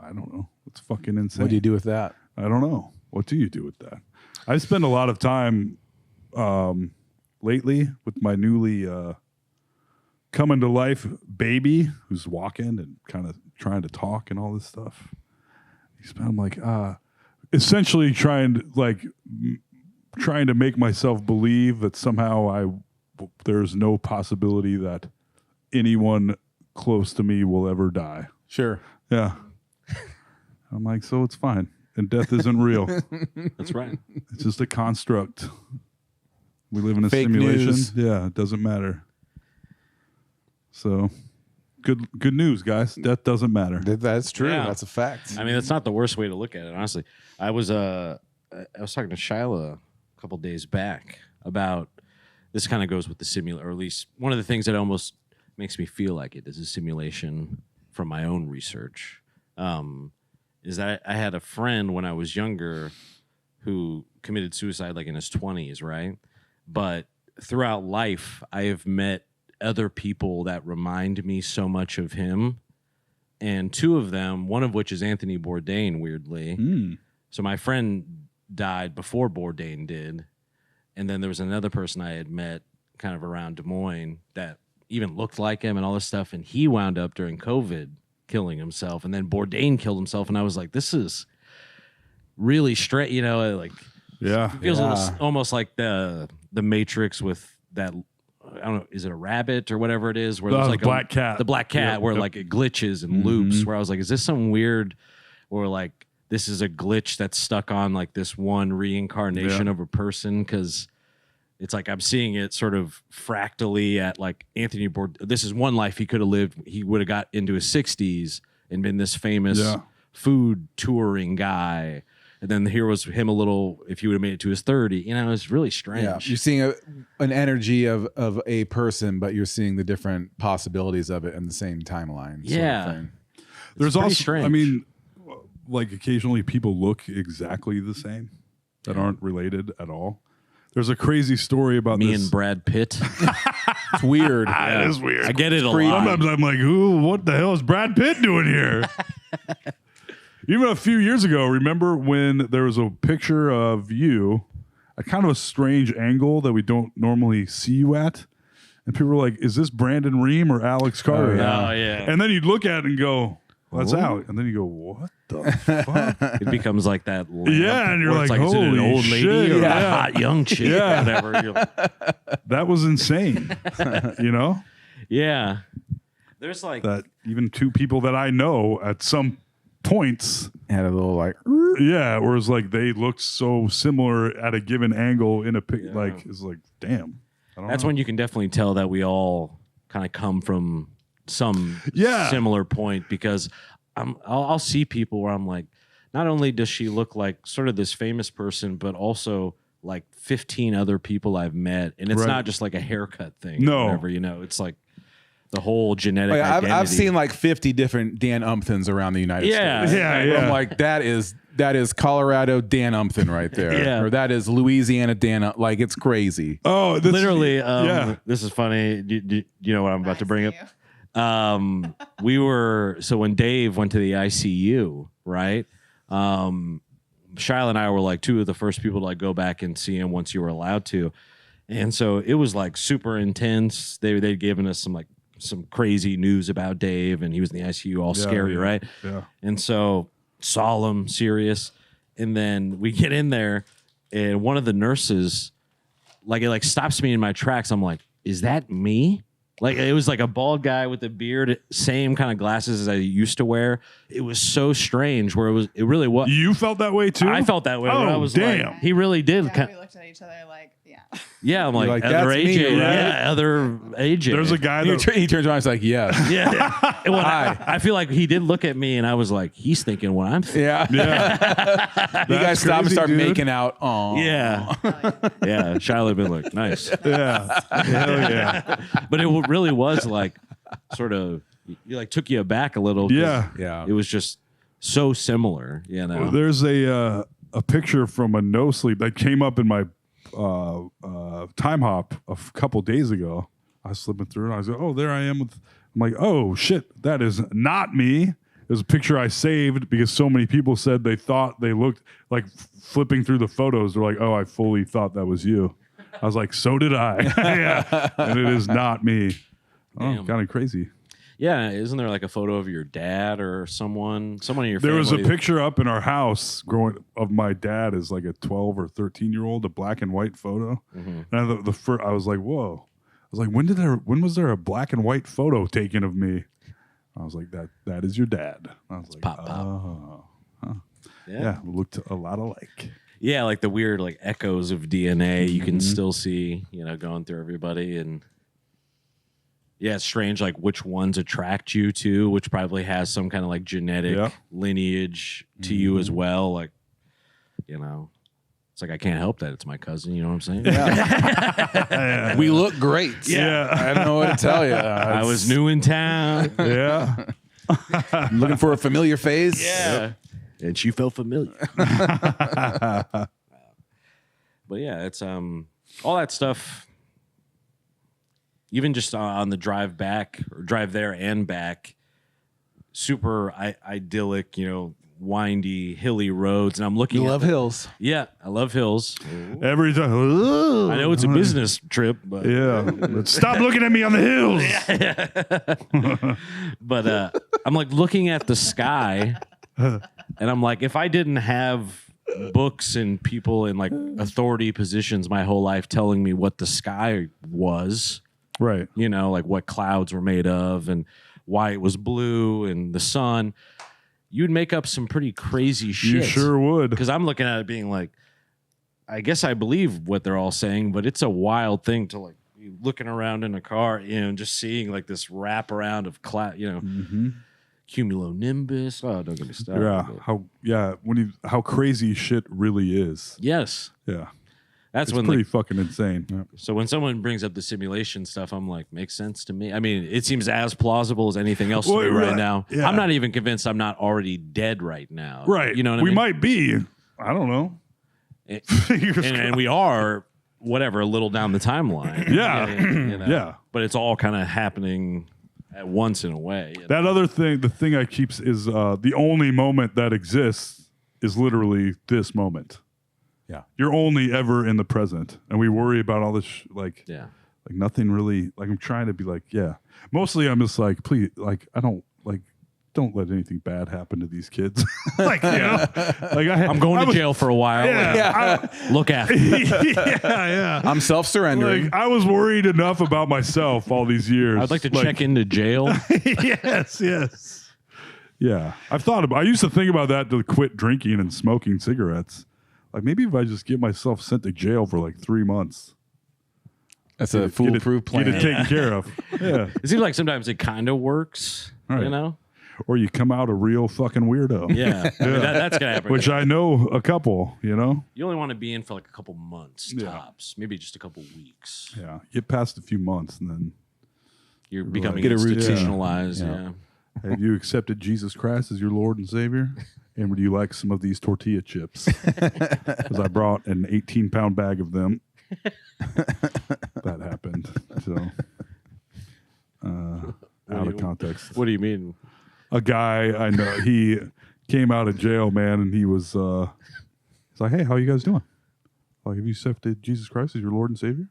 I don't know. It's fucking insane. What do you do with that? I don't know. What do you do with that? I spend a lot of time lately with my newly coming to life baby who's walking and kind of trying to talk and all this stuff. I'm like, essentially trying to make myself believe that somehow there's no possibility that anyone close to me will ever die. Sure. Yeah. I'm like, so it's fine. And death isn't real. That's right. It's just a construct. We live in a Fake simulation. news. Yeah, it doesn't matter. So good news, guys. Death doesn't matter. That's true. Yeah. That's a fact. I mean, that's not the worst way to look at it, honestly. I was talking to Shyla a couple days back about this. Kind of goes with the simulation, or at least one of the things that almost makes me feel like it is a simulation from my own research. Is that I had a friend when I was younger who committed suicide like in his 20s, right? But throughout life, I have met other people that remind me so much of him. And two of them, one of which is Anthony Bourdain, weirdly. So my friend died before Bourdain did. And then there was another person I had met kind of around Des Moines that even looked like him and all this stuff. And he wound up during COVID killing himself. And then Bourdain killed himself. And I was like, this is really straight, like, Yeah. it feels almost like the Matrix with that. I don't know, is it a rabbit or whatever it is? Where there's like black cat. The black cat, Yep, where yep. like it glitches and loops. Where I was like, is this some weird, or like this is a glitch that's stuck on like this one reincarnation of a person? Because it's like I'm seeing it sort of fractally at like Anthony Bourdain. This is one life he could have lived. He would have got into his 60s and been this famous food touring guy. And then here was him a little, if he would have made it to his 30, it's really strange. Yeah. You're seeing an energy of a person, but you're seeing the different possibilities of it in the same timeline. Yeah. Sort of thing. There's pretty also, strange. I mean, like occasionally people look exactly the same that aren't related at all. There's a crazy story about Me this. and Brad Pitt. It's weird. It is weird. I get it a creepy. lot. Sometimes I'm like, ooh, what the hell is Brad Pitt doing here? Even a few years ago, remember when there was a picture of you at kind of a strange angle that we don't normally see you at? And people were like, is this Brandon Ream or Alex Carter? Oh, yeah. And then you'd look at it and go, well, that's Alex. And then you go, what the fuck? It becomes like that. Lamp, Yeah, and you're where it's like, is it an holy old lady shit, or yeah. a hot young chick? Yeah. Whatever. You're like, That was insane. yeah. There's like, That even two people that I know at some points, Had a little like, whereas like they looked so similar at a given angle in a pic, like it's like, damn. I don't that's know. when you can definitely tell that we all kind of come from some Yeah. similar point, because I'll see people where I'm like, not only does she look like sort of this famous person, but also like 15 other people I've met. And it's Right. not just like a haircut thing. No. Or whatever, it's like the whole genetic identity. I've seen like 50 different Dan Umpthens around the United Yeah. States. Yeah, And yeah. I'm like, that is Colorado Dan Umpton right there. Yeah. Or that is Louisiana Dan. Like, it's crazy. Oh, this, Literally, yeah. this is funny. Do you know what I'm about to bring up? ICU. So when Dave went to the ICU, right? Shyla and I were like two of the first people to like go back and see him once you were allowed to. And so it was like super intense. They'd given us some crazy news about Dave, and he was in the ICU, all scary, yeah, right? Yeah. And so solemn, serious. And then we get in there, and one of the nurses, it stops me in my tracks. I'm like, is that me? Like, it was like a bald guy with a beard, same kind of glasses as I used to wear. It was so strange where it really was. You felt that way too? I felt that way. Oh, when I was damn. like, he really did. Yeah, we looked at each other like, yeah. Yeah, I'm You're like, like, other "That's AJ. me, right?" Yeah, other AJ. There's a guy that He turns around and is like, yes. Yeah. And when I feel like he did look at me, and I was like, he's thinking what I'm thinking. Yeah. yeah. You guys stop and crazy, start dude. making out. Oh, Yeah. Yeah. Shyla been like, nice. Yeah. Hell yeah. But it really was like sort of, took you aback a little. 'cause Yeah. Yeah. It was just so similar, There's a picture from a no sleep that came up in my time hop a couple days ago. I was slipping through and I was like, oh, there I am I'm like, oh shit, that is not me. There's a picture I saved because so many people said they thought they looked like flipping through the photos. They're like, "Oh, I fully thought that was you." I was like, "So did I." Yeah, and it is not me. Oh, Damn. kind of crazy. Yeah, isn't there like a photo of your dad or someone in your There family? was a picture up in our house growing of my dad as like a 12 or 13-year-old, a black and white photo. And I was like, "Whoa!" I was like, "When was there a black and white photo taken of me?" I was like, "That is your dad." I was like, pop. "Oh, huh. Yeah, looked a lot alike." Yeah, like the weird like echoes of DNA you can still see, going through everybody. And yeah, it's strange like which ones attract you to, which probably has some kind of like genetic lineage to you as well. Like, it's like I can't help that it's my cousin, you know what I'm saying? Yeah. We look great. Yeah. I don't know what to tell you. I was new in town. Yeah. looking for a familiar face. Yeah. And she felt familiar. But yeah, it's all that stuff. Even just on the drive back or drive there and back, super idyllic, windy, hilly roads. And I'm looking You love hills. Yeah, I love hills. Every time. I know it's a business trip, but Yeah. Stop looking at me on the hills. but I'm like looking at the sky and I'm like, if I didn't have books and people in like authority positions my whole life telling me what the sky was, Right. like what clouds were made of and why it was blue and the sun, you'd make up some pretty crazy shit. You sure would. Because I'm looking at it being like, I guess I believe what they're all saying, but it's a wild thing to like be looking around in a car, and just seeing like this wraparound of cloud, cumulonimbus. Oh, don't get me started. Yeah. How crazy shit really is. Yes. Yeah. That's It's when pretty fucking insane. Yeah. So when someone brings up the simulation stuff, I'm like, makes sense to me. I mean, it seems as plausible as anything else to me right now. Yeah. I'm not even convinced I'm not already dead right now. Right. You know what I we mean? might be. I don't know. And we are, whatever, a little down the timeline. Yeah. Yeah. But it's all kind of happening at once in a way. That other thing, the thing I keeps is the only moment that exists is literally this moment. Yeah. You're only ever in the present. And we worry about all this, like nothing really, like I'm trying to be like, yeah. Mostly I'm just like, please, like, don't let anything bad happen to these kids. Like, I'm going to jail for a while. Yeah. Look after me. Yeah. I'm self-surrendering. Like, I was worried enough about myself all these years. I'd like to check into jail. Yes. Yeah. I used to think about that to quit drinking and smoking cigarettes. Like, maybe if I just get myself sent to jail for like 3 months. That's a foolproof plan. Get it taken care of. Yeah. It seems like sometimes it kind of works, Right. Or you come out a real fucking weirdo. Yeah. I mean, that's going to happen. Which I know a couple, You only want to be in for like a couple months tops, maybe just a couple weeks. Yeah. Get past a few months and then You're becoming Get a routine. institutionalized. Yeah. have you accepted Jesus Christ as your Lord and Savior? And would you like some of these tortilla chips? Because I brought an 18-pound bag of them. That happened. So, out of context. What do you mean? A guy I know, he came out of jail, man, and he was he's like, "Hey, how you guys doing? Like, have you accepted Jesus Christ as your Lord and Savior?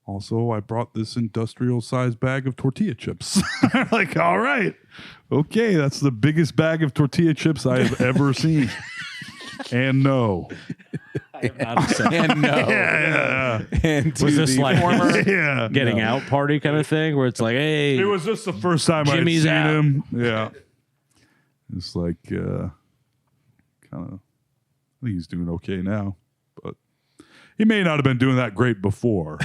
Also, I brought this industrial-sized bag of tortilla chips." Like, all right. Okay, that's the biggest bag of tortilla chips I have ever seen. And no. And no. Yeah. And Was this like Yeah. getting out party kind of thing where it's like, hey, It was just the first time Jimmy's I'd seen out. him. Yeah. It's like, kind of, I think he's doing okay now, but he may not have been doing that great before.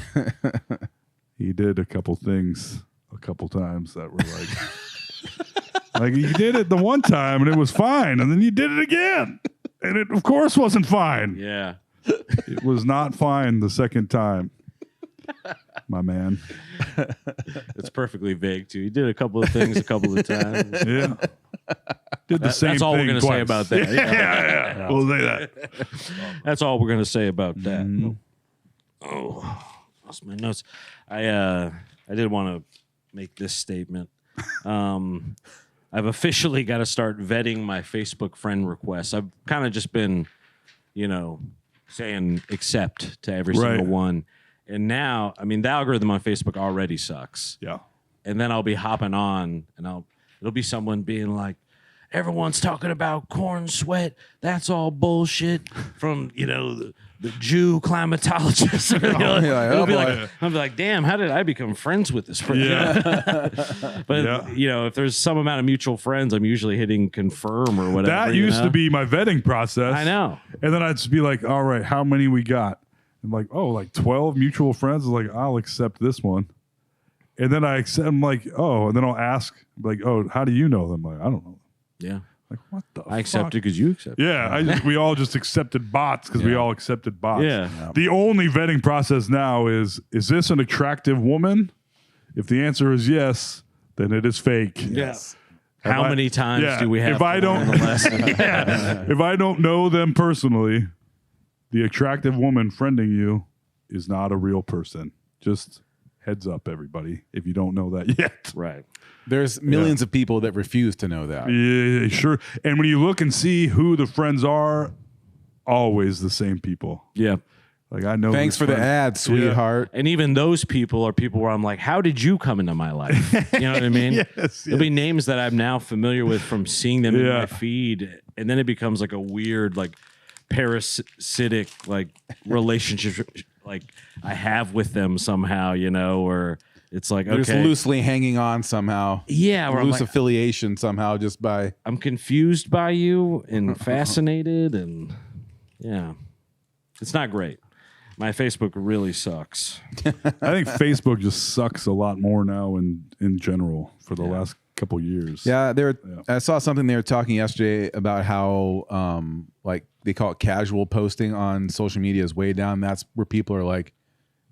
He did a couple things a couple times that were like, like you did it the one time and it was fine, and then you did it again, and it of course wasn't fine. yeah. It was not fine the second time, my man. It's perfectly vague too. You did a couple of things a couple of times. Yeah. Did the same That's all we're thing going to say twice. about that. Yeah. We'll say that. That's all we're going to say about that. Oh, lost my notes. I did want to make this statement. I I've officially got to start vetting my Facebook friend requests. I've kind of just been, saying accept to every single one. And now, I mean, the algorithm on Facebook already sucks. Yeah. And then I'll be hopping on and it'll be someone being like, everyone's talking about corn sweat. That's all bullshit from, the Jew climatologist. I'll be like, damn, how did I become friends with this person? Yeah. But, if there's some amount of mutual friends, I'm usually hitting confirm or whatever. That used to be my vetting process. I know. And then I'd just be like, all right, how many we got? And like, 12 mutual friends. Like, I'll accept this one. And then I accept, I'm like, oh, and then I'll ask, like, oh, how do you know them? Like, I don't know. Yeah. Like, what the I accepted because you accepted. Yeah, we all just accepted bots because we all accepted bots. Yeah. The only vetting process now is this an attractive woman? If the answer is yes, then it is fake. Yes. How many times do we have if I don't, if I don't know them personally, the attractive woman friending you is not a real person. Just heads up, everybody, if you don't know that yet. Right. There's millions of people that refuse to know that. Yeah, sure. And when you look and see who the friends are, always the same people. Yeah. Like, I know. Thanks for the ad, sweetheart. And even those people are people where I'm like, how did you come into my life? You know what I mean? Yes. There'll be names that I'm now familiar with from seeing them in my feed. And then it becomes like a weird, like, parasitic, like, relationship, like, I have with them somehow, or it's like, They're just loosely hanging on somehow. Yeah. Where Loose I'm like, affiliation somehow just by. I'm confused by you and fascinated. And yeah, it's not great. My Facebook really sucks. I think Facebook just sucks a lot more now in general for the last couple years. Yeah, I saw something they were talking yesterday about how like they call it casual posting on social media is way down. That's where people are like,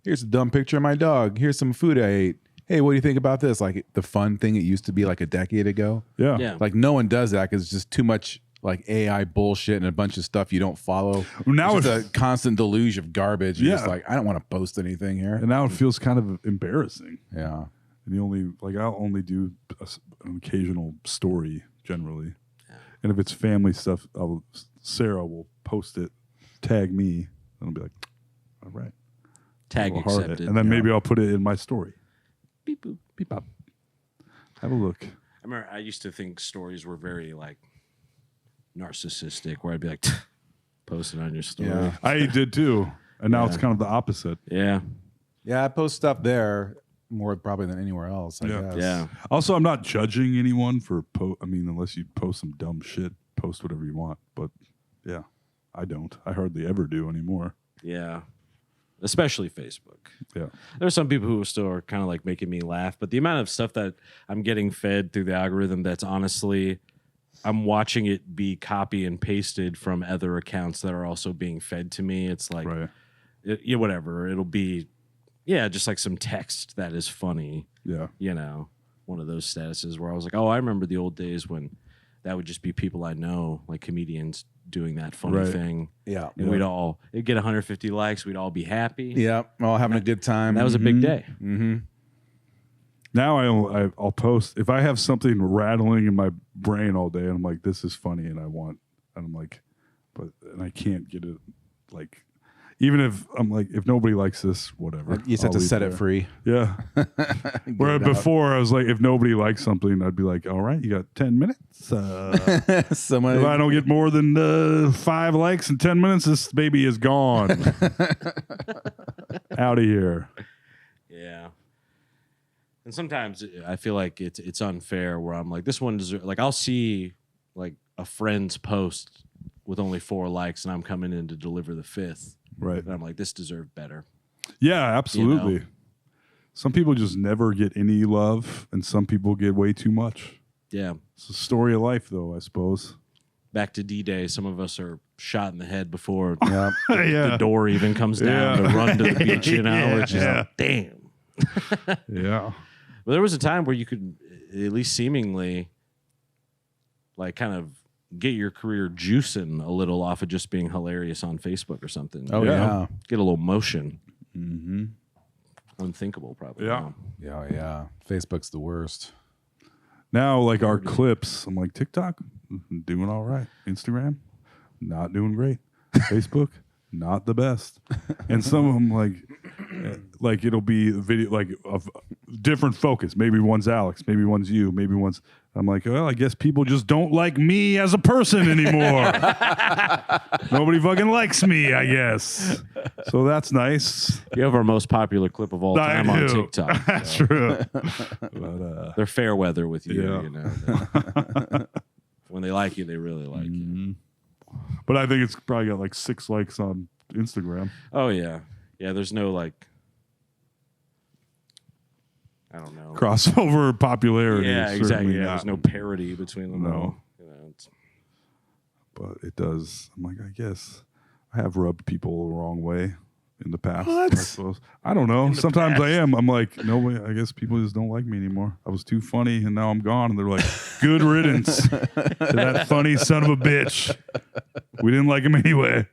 here's a dumb picture of my dog. Here's some food I ate. Hey, what do you think about this? Like the fun thing it used to be like a decade ago. Yeah. Yeah. Like no one does that because it's just too much like AI bullshit and a bunch of stuff you don't follow. Now it's just a constant deluge of garbage. You're just like, I don't want to post anything here. And now it feels kind of embarrassing. Yeah. And I'll only do an occasional story generally. And if it's family stuff, Sarah will post it, tag me, and I'll be like, all right. Tag I'll heart it. accepted. And then maybe I'll put it in my story. Beep, boop. Beep up. Have a look. I remember I used to think stories were very like narcissistic, where I'd be like, post it on your story. Yeah. I did too. And now it's kind of the opposite. Yeah. Yeah, I post stuff there more probably than anywhere else, I guess. Yeah. Also, I'm not judging anyone for unless you post some dumb shit, post whatever you want. But yeah, I don't. I hardly ever do anymore. Yeah. Especially Facebook. Yeah. There's some people who still are kind of like making me laugh, but the amount of stuff that I'm getting fed through the algorithm that's honestly, I'm watching it be copy and pasted from other accounts that are also being fed to me. It's like, whatever. It'll be, just like some text that is funny. Yeah. One of those statuses where I was like, oh, I remember the old days when that would just be people I know, like comedians doing that funny thing. Yeah. And it'd get 150 likes. We'd all be happy. Yeah. All having a good time. That was a big day. Mm-hmm. Now I'll post if I have something rattling in my brain all day and I'm like, this is funny and I'm like, and I can't get it, like, even if I'm like, if nobody likes this, whatever. You just have to set it free. Yeah. Where before I was like, if nobody likes something, I'd be like, all right, you got 10 minutes. If I don't get more than 5 likes in 10 minutes, this baby is gone. Out of here. Yeah. And sometimes I feel like it's unfair where I'm like, this one deserves, like, I'll see like a friend's post with only 4 likes and I'm coming in to deliver the 5th. Right. And I'm like, this deserved better. Yeah, absolutely. Some people just never get any love and some people get way too much. Yeah. It's a story of life though, I suppose. Back to D-Day, some of us are shot in the head before Yeah. the door even comes down to run to the beach, which is like, damn. Yeah. Well, there was a time where you could at least seemingly like kind of get your career juicing a little off of just being hilarious on Facebook or something. Oh, yeah. Get a little motion. Mm-hmm. Unthinkable, probably. Yeah. Yeah. Facebook's the worst. Now, like our clips, I'm like, TikTok, doing all right. Instagram, not doing great. Facebook, not the best. And some of them, like it'll be a video like of different focus. Maybe one's Alex, maybe one's you, maybe one's. I'm like, well, I guess people just don't like me as a person anymore. Nobody fucking likes me, I guess. So that's nice. You have our most popular clip of all time on TikTok. That's true. But, They're fair weather with you, Yeah. you know. When they like you, they really like you. but I think it's probably got like 6 likes on Instagram. Oh yeah, yeah. There's no like, I don't know. Crossover popularity. Yeah, is exactly. certainly Yeah, not. there's no parity between them. No. all. You know, it's, But it does. I'm like, I guess I have rubbed people the wrong way in the past. I suppose. I don't know. Sometimes I am. I'm like, no way. I guess people just don't like me anymore. I was too funny, and now I'm gone. And they're like, good riddance to that funny son of a bitch. We didn't like him anyway.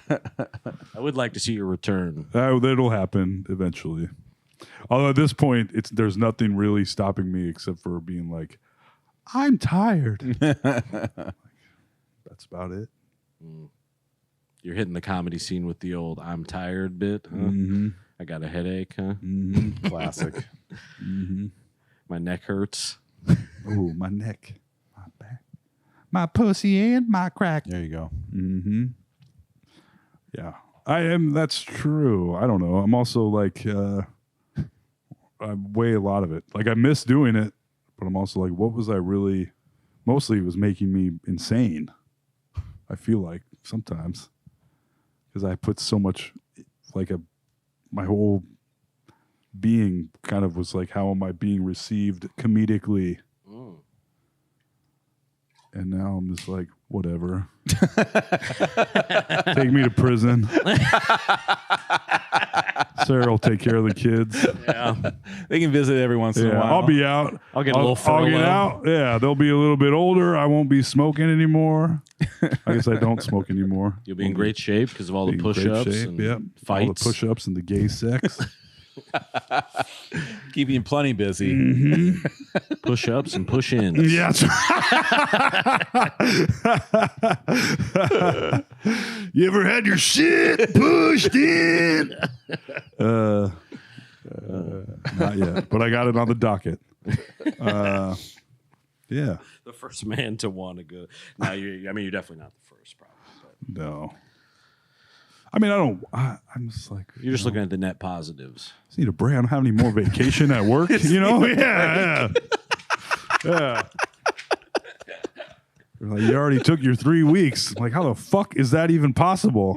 I would like to see your return. That'll happen eventually. Although at this point, there's nothing really stopping me except for being like, I'm tired. That's about it. You're hitting the comedy scene with the old "I'm tired" bit. Huh? I got a headache. Huh? Classic. My neck hurts. Oh, my neck, my back, my pussy, and my crack. There you go. Yeah, I am. That's true. I don't know. I'm also like, I weigh a lot of it. Like I miss doing it, but I'm also like, what was I really? Mostly, it was making me insane. I feel like sometimes because I put so much, like my whole being kind of was like, how am I being received comedically? And now I'm just like, whatever. Take me to prison. Sarah will take care of the kids. Yeah, They can visit every once in a Yeah, while. I'll be out. I'll get a little I'll get furlough. out. Yeah, they'll be a little bit older. I won't be smoking anymore. I guess I don't smoke anymore. you'll be in great shape because of all the Be in great push-ups shape, and yep. All the fights. push-ups and the gay sex. Keep you plenty busy. Push-ups and push-ins. Yeah. You ever had your shit pushed in? Not yet, but I got it on the docket. Yeah. The first man to want to go. Now, you're definitely not the first, probably. But No. I mean, I'm just like, you're just looking at the net positives. just need a break. I don't have any more vacation at work, you know? Yeah. Yeah. They're like, you already took your 3 weeks. I'm like, how the fuck is that even possible?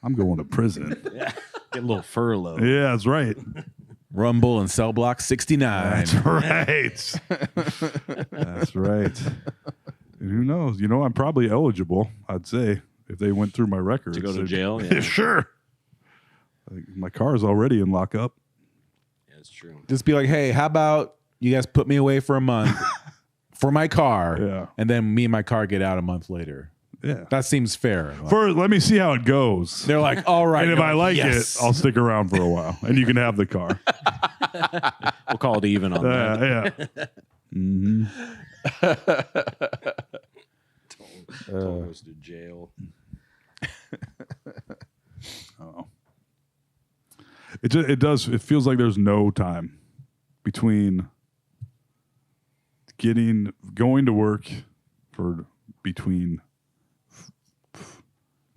I'm going to prison. Get a little furlough. Yeah, that's right. Rumble and Cell Block 69. That's right. That's right. And who knows? You know, I'm probably eligible, I'd say, if they went through my records. To go to They'd- jail? Yeah. Sure. Like, my car's already in lockup. Yeah, it's true. Just be like, hey, how about you guys put me away for a month for my car, Yeah. and then me and my car get out a month later. Yeah. That seems fair. First, let me see how it goes. They're like, all right. And if You're I like yes. it, I'll stick around for a while. And you can have the car. We'll call it even on that. Yeah. Toll goes to jail. It does. It feels like there's no time between going to work for between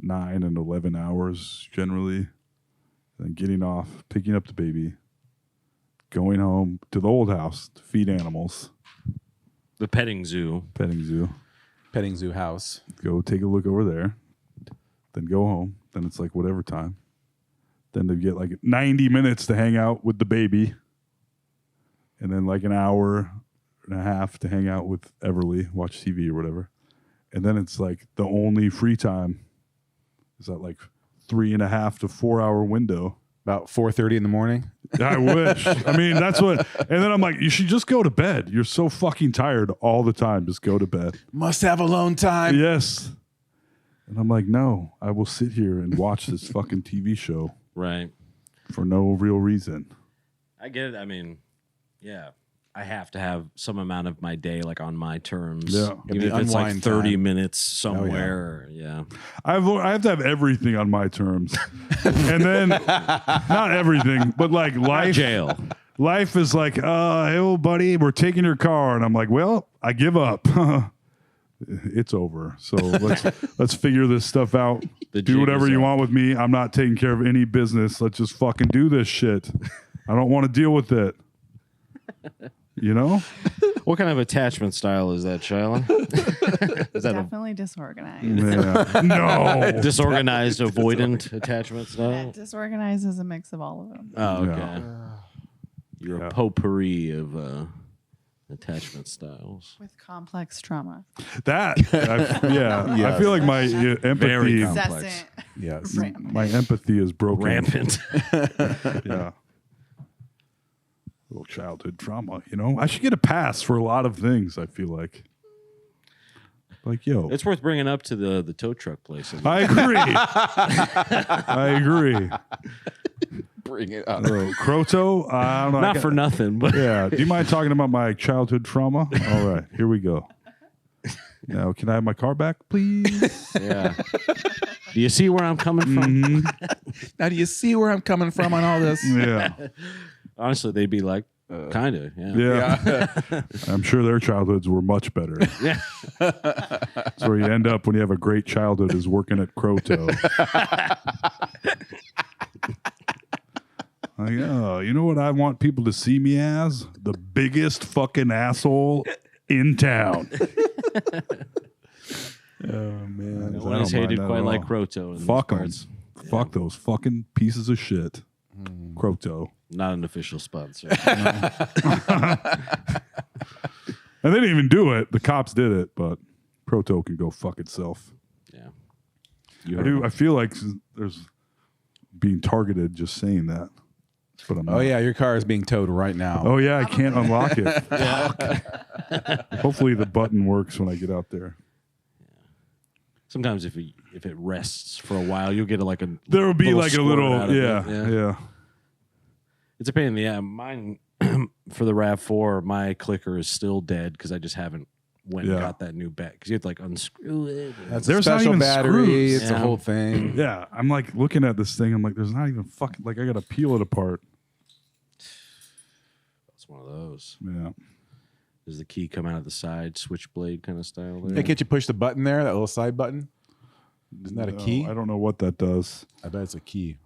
9 and 11 hours generally, then getting off, picking up the baby, going home to the old house to feed animals, The petting zoo. petting zoo, Petting zoo house. go take a look over there, then go home. Then it's like whatever time. Then they get like 90 minutes to hang out with the baby. And then like an hour and a half to hang out with Everly, watch TV or whatever. And then it's like the only free time is that like 3.5 to 4 hour window. About 4:30 in the morning. I wish. I mean, that's what. And then I'm like, you should just go to bed. You're so fucking tired all the time. Just go to bed. Must have alone time. Yes. And I'm like, no, I will sit here and watch this fucking TV show Right. for no real reason. I get it. I mean, yeah. I have to have some amount of my day like on my terms. Yeah. Even if it's like Unwind 30 time. minutes somewhere. Yeah. I have to have everything on my terms, and then not everything, but like life. Jail. Life is like, hey, old buddy, we're taking your car, and I'm like, well, I give up. It's over. So let's figure this stuff out. The Do jig whatever is you up. want with me. I'm not taking care of any business. Let's just fucking do this shit. I don't want to deal with it. You know? What kind of attachment style is that, Shyla? Is that Definitely disorganized. Yeah. No. a disorganized, avoidant attachment Yeah, style? disorganized is a mix of all of them. Oh, okay. Yeah. You're Yeah. a potpourri of attachment styles. With complex trauma. That. I Yes. feel like my Very empathy. complex. Incessant. Yes. My empathy is broken. Rampant. Yeah. Little childhood trauma, you know? I should get a pass for a lot of things, I feel like. Like, yo. It's worth bringing up to the tow truck place. I agree. I agree. Bring it up. Croto, I don't know. Not for nothing, but Yeah. Do you mind talking about my childhood trauma? All right. Here we go. Now, can I have my car back, please? yeah. Do you see where I'm coming from? Now, do you see where I'm coming from on all this? Yeah. Honestly, they'd be like, kind of. Yeah. Yeah. I'm sure their childhoods were much better. Yeah. That's where you end up when you have a great childhood is working at Croto. Like, oh, you know what I want people to see me as? The biggest fucking asshole in town. Oh, man. No one is hated quite like Croto. In Fuck these them. parts. Fuck those fucking pieces of shit. Croto. Not an official sponsor. And they didn't even do it. The cops did it, but Croto can go fuck itself. yeah. I feel like there's being targeted just saying that. But I'm Oh, not. yeah. Your car is being towed right now. Oh, yeah. I can't unlock it. Fuck. Hopefully the button works when I get out there. Sometimes if it rests for a while, you'll get like a There will be like a squirt little, out of it. yeah. It's a pain in the ass. Mine for the RAV4, my clicker is still dead because I just haven't went and Yeah. got that new bat because you have to like unscrew it. That's There's a not special even battery. screws. It's a Yeah. whole thing. Yeah. I'm like looking at this thing. I'm like, there's not even fucking, like I got to peel it apart. It's one of those. Yeah. Does the key come out of the side, switchblade kind of style there? Hey, can't you push the button there, that little side button? Isn't that a key? I don't know what that does. I bet it's a key.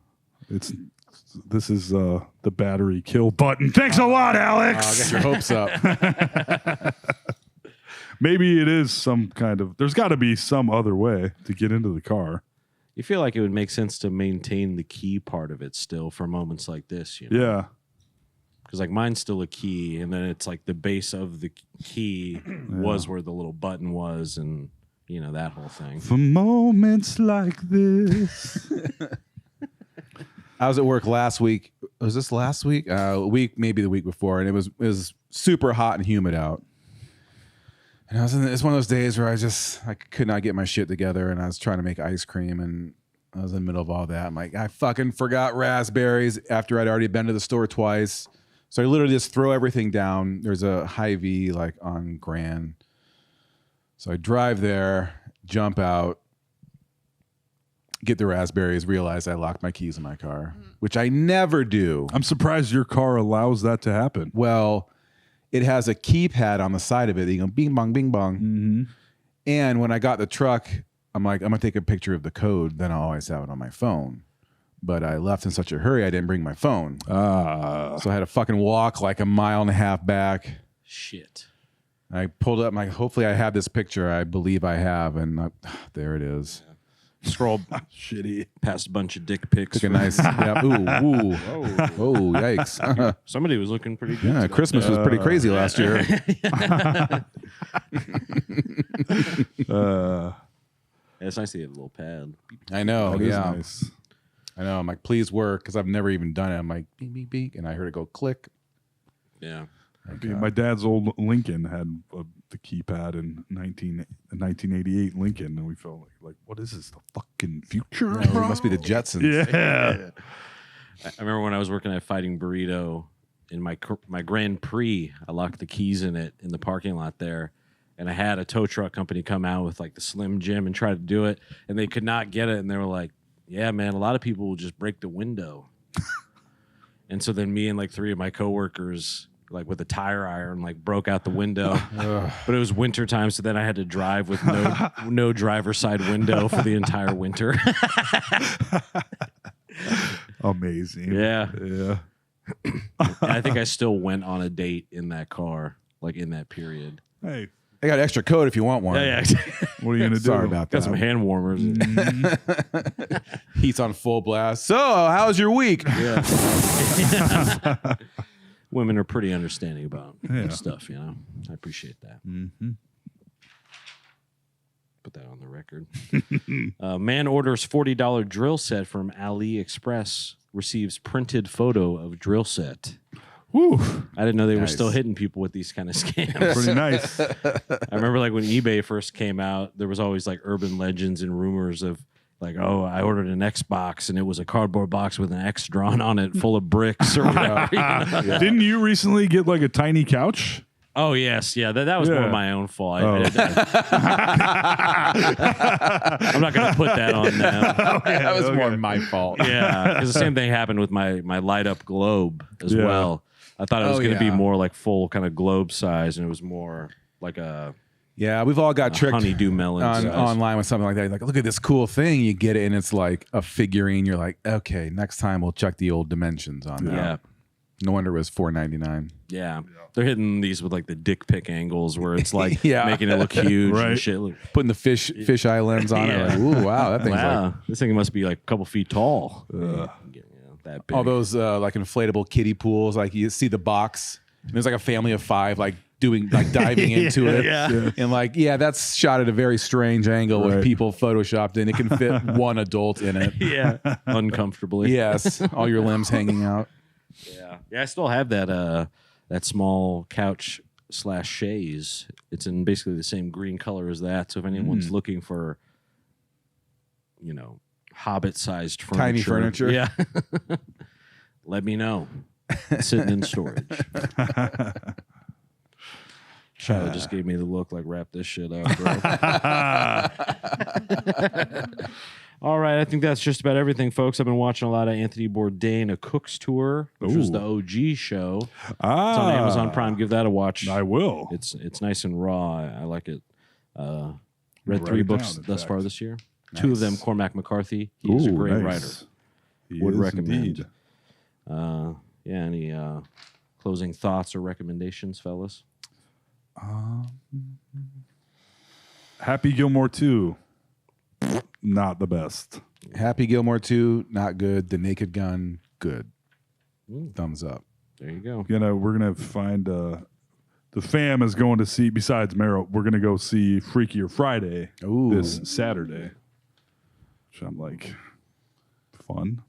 This is the battery kill button. Thanks a lot, Alex. Get your hopes up. Maybe it is some kind of. There's got to be some other way to get into the car. You feel like it would make sense to maintain the key part of it still for moments like this, you know? Yeah. Because like mine's still a key, and then it's like the base of the key was where the little button was, and you know that whole thing. For moments like this. I was at work last week. Was this last week? A week, maybe the week before, and it was super hot and humid out. And it's one of those days where I could not get my shit together, and I was trying to make ice cream, and I was in the middle of all that. I'm like, I fucking forgot raspberries after I'd already been to the store twice. So I literally just throw everything down. There's a Hy-Vee like on Grand. So I drive there, jump out, get the raspberries, realize I locked my keys in my car, which I never do. I'm surprised your car allows that to happen. Well, it has a keypad on the side of it. You go bing bong, bing bong. Mm-hmm. And when I got the truck, I'm like, I'm gonna take a picture of the code. Then I'll always have it on my phone. But I left in such a hurry, I didn't bring my phone. So I had to fucking walk like a mile and a half back. Shit. I pulled up my. Hopefully, I have this picture. I believe I have, and there it is. Scroll Shitty. past a bunch of dick pics. Took a nice. Yeah. Ooh. Oh, yikes. Somebody was looking pretty good. Yeah, today. Christmas was pretty crazy last year. It's nice to get a little pad. I know. That is Yeah. nice. I know. I'm like, please work, because I've never even done it. I'm like, beep, beep, beep, and I heard it go click. Yeah. My dad's old Lincoln had the keypad in 1988 Lincoln, and we felt like what is this, the fucking future? It must be the Jetsons. Yeah. I remember when I was working at Fighting Burrito, in my Grand Prix. I locked the keys in it in the parking lot there, and I had a tow truck company come out with like the Slim Jim and try to do it, and they could not get it, and they were like, "Yeah, man, a lot of people will just break the window." And so then me and like 3 of my coworkers, like with a tire iron, like broke out the window. But it was winter time, so then I had to drive with no driver's side window for the entire winter. Amazing. Yeah. Yeah. And I think I still went on a date in that car, like in that period. Hey, I got extra coat if you want one. Yeah. what are you gonna do? Sorry about Got that. some hand warmers. Heat's on full blast. So, how's your week? Yeah. Women are pretty understanding about Yeah. stuff, you know. I appreciate that. Mm-hmm. Put that on the record. Man orders $40 drill set from AliExpress, receives printed photo of drill set. Woo. I didn't know they were Nice. still hitting people with these kind of scams. Pretty nice. I remember like when eBay first came out, there was always like urban legends and rumors of like, oh, I ordered an Xbox and it was a cardboard box with an X drawn on it full of bricks or whatever. You know? Didn't you recently get like a tiny couch? Oh, yes. Yeah, that was more Yeah. my own fault. Oh. I'm not going to put that on them. That was more my fault. Yeah, because the same thing happened with my light up globe as Yeah. well. I thought it was Oh, going to be yeah. more like full kind of globe size, and it was more like a Yeah, we've all got tricked honeydew melon size. online with something like that. Like, look at this cool thing. You get it, and it's like a figurine. You're like, okay, next time we'll check the old dimensions on that. Yeah. No wonder it was $4.99. Yeah. They're hitting these with like the dick pic angles where it's like Yeah. making it look huge Right. and shit. Look, Putting the fish eye lens on Yeah. it. Like, ooh, wow, that thing's wow, like this thing must be like a couple feet tall. You know, that big. all those like inflatable kiddie pools. Like you see the box. And there's like a family of 5 like diving into it. Yeah. And like, yeah, that's shot at a very strange angle with Right. people photoshopped in. It can fit one adult in it. Yeah. Uncomfortably. Yes, all your limbs hanging out. Yeah. Yeah, I still have that small couch / chaise. It's in basically the same green color as that. So if anyone's looking for, you know, hobbit-sized furniture. Tiny furniture. Yeah. Let me know. Sitting in storage. Charlotte just gave me the look like, wrap this shit up, bro. All right, I think that's just about everything, folks. I've been watching a lot of Anthony Bourdain, A Cook's Tour, which was Ooh. the OG show. It's Ah, on Amazon Prime. Give that a watch. I will. It's nice and raw. I like it. Read Write 3 it books down, in thus far fact. this year. 2 of them, Cormac McCarthy. He's a Ooh, great nice. writer. He Would is recommend. indeed. Yeah, any closing thoughts or recommendations, fellas? Happy Gilmore 2. Not the best. Happy Gilmore 2, not good. The Naked Gun, good. Thumbs up. There you go. We're gonna find the fam is going to see, besides Mero, we're gonna go see Freakier Friday Ooh. this Saturday. Which I'm like, fun.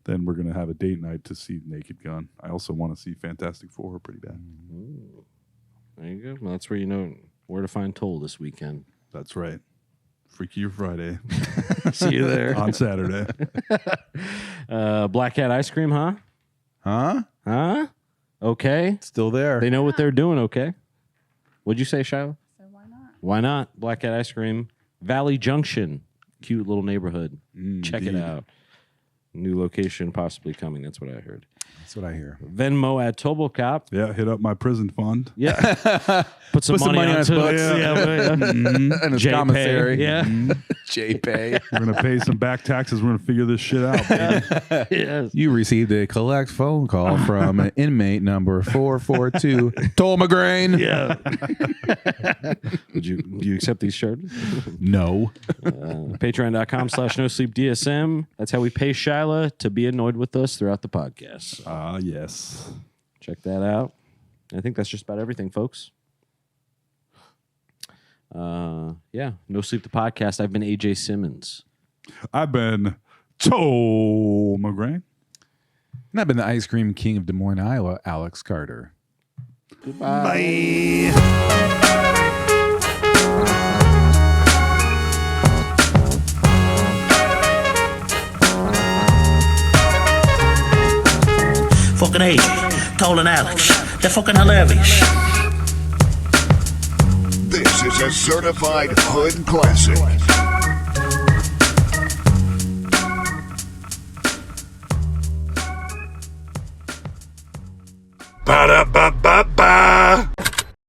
Then we're gonna have a date night to see Naked Gun. I also want to see Fantastic Four pretty bad. There you go. Well, that's where you know where to find Toll this weekend. That's right. Freakier Friday See you there. on Saturday. Black Cat Ice Cream, huh? Huh? Huh? Okay. Still there. They know what they're doing, okay? What'd you say, Shiloh? So why not? Why not? Black Cat Ice Cream. Valley Junction. Cute little neighborhood. Check it indeed. out. New location possibly coming. That's what I heard. That's what I hear. Venmo at Tobocop. Yeah, hit up my prison fund. Yeah. Put some money on his to books. Yeah. And his J-Pay. commissary. Yeah. J-Pay. We're gonna pay some back taxes. We're gonna figure this shit out, baby. Yes. You received a collect phone call from an inmate number 442, Toll McGrain. Yeah. Do you accept these shirts? No. Patreon.com/NoSleepDSM. That's how we pay Shyla to be annoyed with us throughout the podcast. Ah, yes. Check that out. I think that's just about everything, folks. Yeah. No Sleep the Podcast. I've been AJ Simmons. I've been Toe McGrain. And I've been the ice cream king of Des Moines, Iowa, Alex Carter. Fucking AJ. Cole and Alex. They're fucking hilarious. This is a certified hood classic. Ba-da-ba-ba-ba.